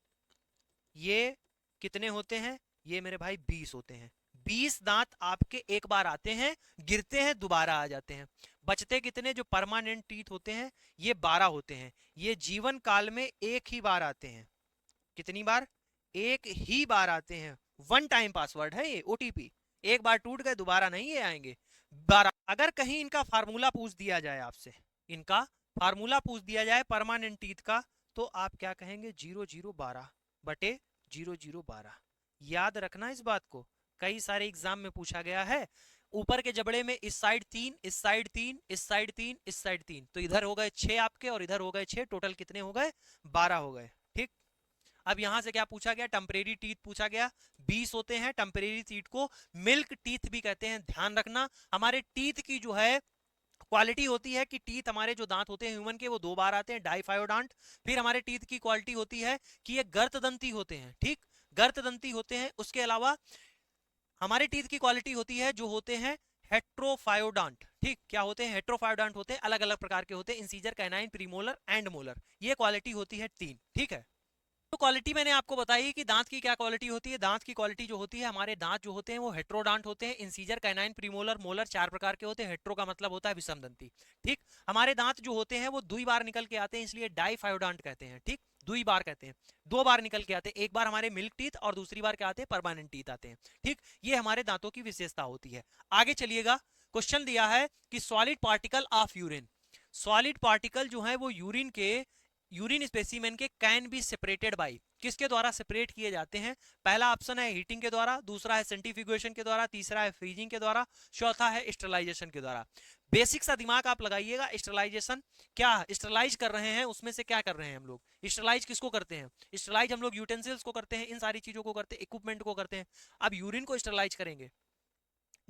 ये कितने होते हैं? ये मेरे भाई 20 होते हैं। 20 दांत आपके एक बार आते हैं, गिरते हैं, दोबारा आ जाते हैं। बचते कितने? जो परमानेंट टीथ होते हैं ये 12 होते हैं। ये जीवन काल में एक ही बार आते हैं। कितनी बार? एक ही बार आते हैं। वन टाइम पासवर्ड है ये, ओटीपी। एक बार टूट गए, दोबारा नहीं ये आएंगे। 12। अगर कहीं इनका फार्मूला पूछ दिया जाए आपसे, इनका फार्मूला पूछ दिया जाए परमानेंट टीथ का, तो आप क्या कहेंगे? 0012 बटे 0012। याद रखना इस बात को, कई सारे एग्जाम में पूछा गया है। ऊपर के जबड़े में इस साइड 3, इस साइड 3, इस साइड 3, इस साइड 3, तो इधर हो गए 6 आपके और इधर हो गए 6, टोटल कितने हो गए? 12 हो गए। ठीक, अब यहां से क्या पूछा गया? टेम्परेरी टीथ पूछा गया। 20 होते हैं टेम्परेरी टीथ को मिल्क टीथ भी कहते हैं। ध्यान रखना, हमारे टीथ की जो है क्वालिटी होती है कि टीथ, हमारे जो दांत होते हैं ह्यूमन के, वो 2 बार आते हैं, डाइफायोडांट। फिर हमारे टीथ की क्वालिटी होती है कि ये गर्तदंती होते हैं। ठीक, गर्तदंती होते हैं। उसके अलावा हमारे टीथ की क्वालिटी होती है जो होते हैं हेट्रोफायोडांट। ठीक, क्या होते हैं? हेट्रोफायोडांट होते हैं, अलग अलग प्रकार के होते हैं, incisor, canine, premolar and molar. ये क्वालिटी होती है 3। ठीक है, तो क्वालिटी मैंने आपको बताई कि दांत की क्या क्वालिटी होती है। दांत की क्वालिटी जो होती है, हमारे दांत जो होते हैं वो हेट्रोडांट होते हैं, इंसीजर, कैनाइन, प्रीमोलर, मोलर 4 प्रकार के होते हैं। हेट्रो का मतलब होता है विषमदंती। ठीक, हमारे दांत जो होते हैं वो 2 बार निकल के आते हैं, इसलिए डाइफायोडांट कहते हैं। ठीक, 2 बार कहते हैं, 2 बार निकल के आते हैं। एक बार हमारे मिल्क टीथ और दूसरी बार क्या आते हैं? परमानेंट टीथ आते हैं। ठीक, ये हमारे दांतों की विशेषता होती है। आगे चलिएगा, क्वेश्चन दिया है कि solid particle of urine, solid particle जो है वो यूरिन के, यूरिन स्पेसिमेन के कैन बी सेपरेटेड बाई, किसके द्वारा सेपरेट किए जाते हैं? पहला ऑप्शन है हीटिंग के द्वारा, दूसरा है सेंट्रीफ्यूगेशन के द्वारा, तीसरा है फ्रीजिंग के द्वारा, चौथा है स्टरलाइजेशन के द्वारा। बेसिक सा दिमाग आप लगाइएगा। स्टरलाइजेशन क्या स्टरलाइज कर रहे हैं, उसमें से क्या कर रहे हैं हम लोग? स्टरलाइज किसको करते हैं? स्टरलाइज हम लोग यूटेंसिल्स को करते हैं, इन सारी चीजों को करते हैं, इक्विपमेंट को करते हैं। अब यूरिन को स्टरलाइज करेंगे,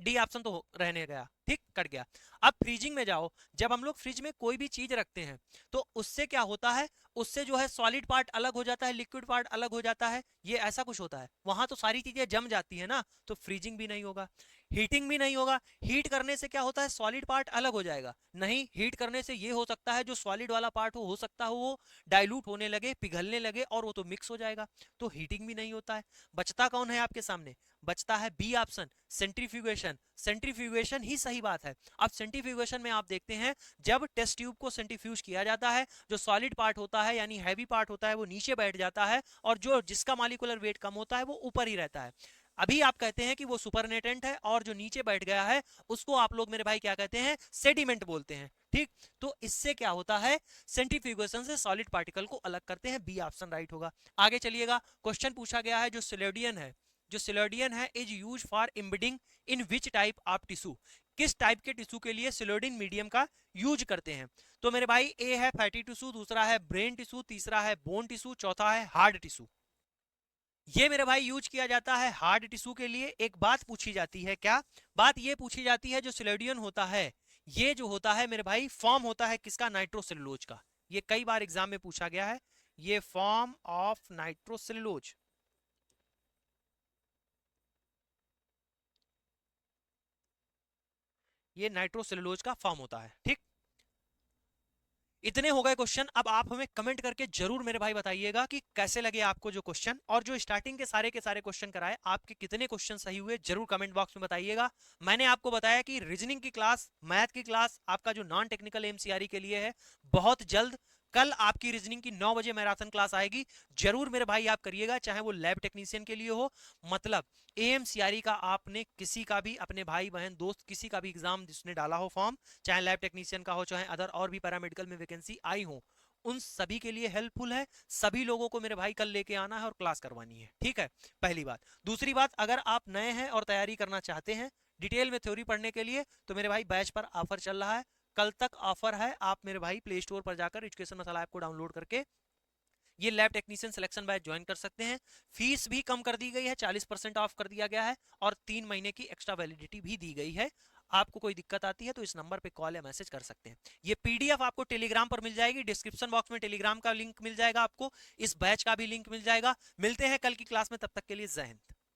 डी ऑप्शन तो रहने गया। ठीक, कट गया। अब फ्रीजिंग में जाओ, जब हम लोग फ्रिज में कोई भी चीज रखते हैं तो उससे क्या होता है? उससे जो है सॉलिड पार्ट अलग हो जाता है, लिक्विड पार्ट अलग हो जाता है, ये ऐसा कुछ होता है। वहां तो सारी चीजें जम जाती है ना, तो फ्रीजिंग भी नहीं होगा, हीटिंग भी नहीं होगा। हीट करने से क्या होता है? सॉलिड पार्ट अलग हो जाएगा। नहीं, हीट करने से ये हो सकता है जो सॉलिड वाला पार्ट हो सकता है वो डाइल्यूट होने लगे, पिघलने लगे, और वो तो मिक्स हो जाएगा, तो हीटिंग भी नहीं होता है। बचता कौन है आपके सामने? बचता है बी ऑप्शन, सेंट्रीफ्यूगेशन। सेंट्रीफ्यूगेशन ही सही बात है। अब सेंट्रीफ्यूगेशन में आप देखते हैं, जब टेस्ट ट्यूब को सेंट्रीफ्यूज किया जाता है, जो सॉलिड पार्ट होता है यानी हैवी पार्ट होता है वो नीचे बैठ जाता है, और जो जिसका मॉलिक्यूलर वेट कम होता है वो ऊपर ही रहता है। अभी आप कहते हैं कि वो सुपरनेटेंट है, और जो नीचे बैठ गया है उसको आप लोग मेरे भाई क्या कहते हैं? सेडिमेंट बोलते हैं। ठीक, तो इससे क्या होता है? सेंट्रीफ्यूगेशन से सॉलिड पार्टिकल को अलग करते हैं। बी ऑप्शन राइट होगा। आगे चलिएगा, क्वेश्चन पूछा गया है जो सिलोडियन है, जो सिलोडियन है is use for embedding in which type of tissue, किस टाइप के टिश्यू के लिए सिलोडिन मीडियम का यूज करते हैं? तो मेरे भाई ए है फैटी टिश्यू, दूसरा है ब्रेन टिश्यू, तीसरा है बोन टिश्यू, चौथा है हार्ड टिश्यू। ये मेरे भाई यूज किया जाता है हार्ड टिश्यू के लिए। एक बात पूछी जाती है, क्या बात? ये पूछी जाती है जो सिलोडियन होता है, ये जो होता है मेरे भाई फॉर्म होता है किसका? नाइट्रोसेलुलोज का। ये कई बार एग्जाम में पूछा गया है, ये फॉर्म ऑफ नाइट्रोसेलुलोज, ये नाइट्रोसेलुलोज का फॉर्म होता है। ठीक, इतने हो गए क्वेश्चन। अब आप हमें कमेंट करके जरूर मेरे भाई बताइएगा कि कैसे लगे आपको जो क्वेश्चन, और जो स्टार्टिंग के सारे क्वेश्चन कराए आपके कितने क्वेश्चन सही हुए जरूर कमेंट बॉक्स में बताइएगा। मैंने आपको बताया कि रीजनिंग की क्लास, मैथ की क्लास आपका जो नॉन टेक्निकल एमसीआरई के लिए है, बहुत जल्द कल आपकी रीजनिंग की 9 बजे मैराथन क्लास आएगी। जरूर मेरे भाई आप करिएगा, चाहे वो लैब टेक्नीशियन के लिए हो, मतलब एएमसीआरई का आपने किसी का भी अपने भाई बहन दोस्त किसी का भी एग्जाम जिसने डाला हो फॉर्म, चाहे लैब टेक्नीशियन का हो चाहे अदर और भी पैरामेडिकल में वैकेंसी आई हो, उन सभी के लिए हेल्पफुल है। सभी लोगों को मेरे भाई कल लेके आना है और क्लास करवानी है, ठीक है। पहली बात। दूसरी बात, अगर आप नए हैं और तैयारी करना चाहते हैं डिटेल में थ्योरी पढ़ने के लिए, तो मेरे भाई बैच पर ऑफर चल रहा है, कल तक ऑफर है। आप मेरे भाई प्ले स्टोर पर जाकर एजुकेशन मसाला ऐप को डाउनलोड करके ये lab technician selection batch join कर सकते हैं। फीस भी कम कर दी गई है, 40% ऑफ कर दिया गया है, और 3 महीने की एक्स्ट्रा वैलिडिटी भी दी गई है। आपको कोई दिक्कत आती है तो इस नंबर पे कॉल या मैसेज कर सकते हैं। ये पीडीएफ आपको टेलीग्राम पर मिल जाएगी, डिस्क्रिप्शन बॉक्स में टेलीग्राम का लिंक मिल जाएगा, आपको इस बैच का भी लिंक मिल जाएगा। मिलते हैं कल की क्लास में, तब तक के लिए जय हिंद।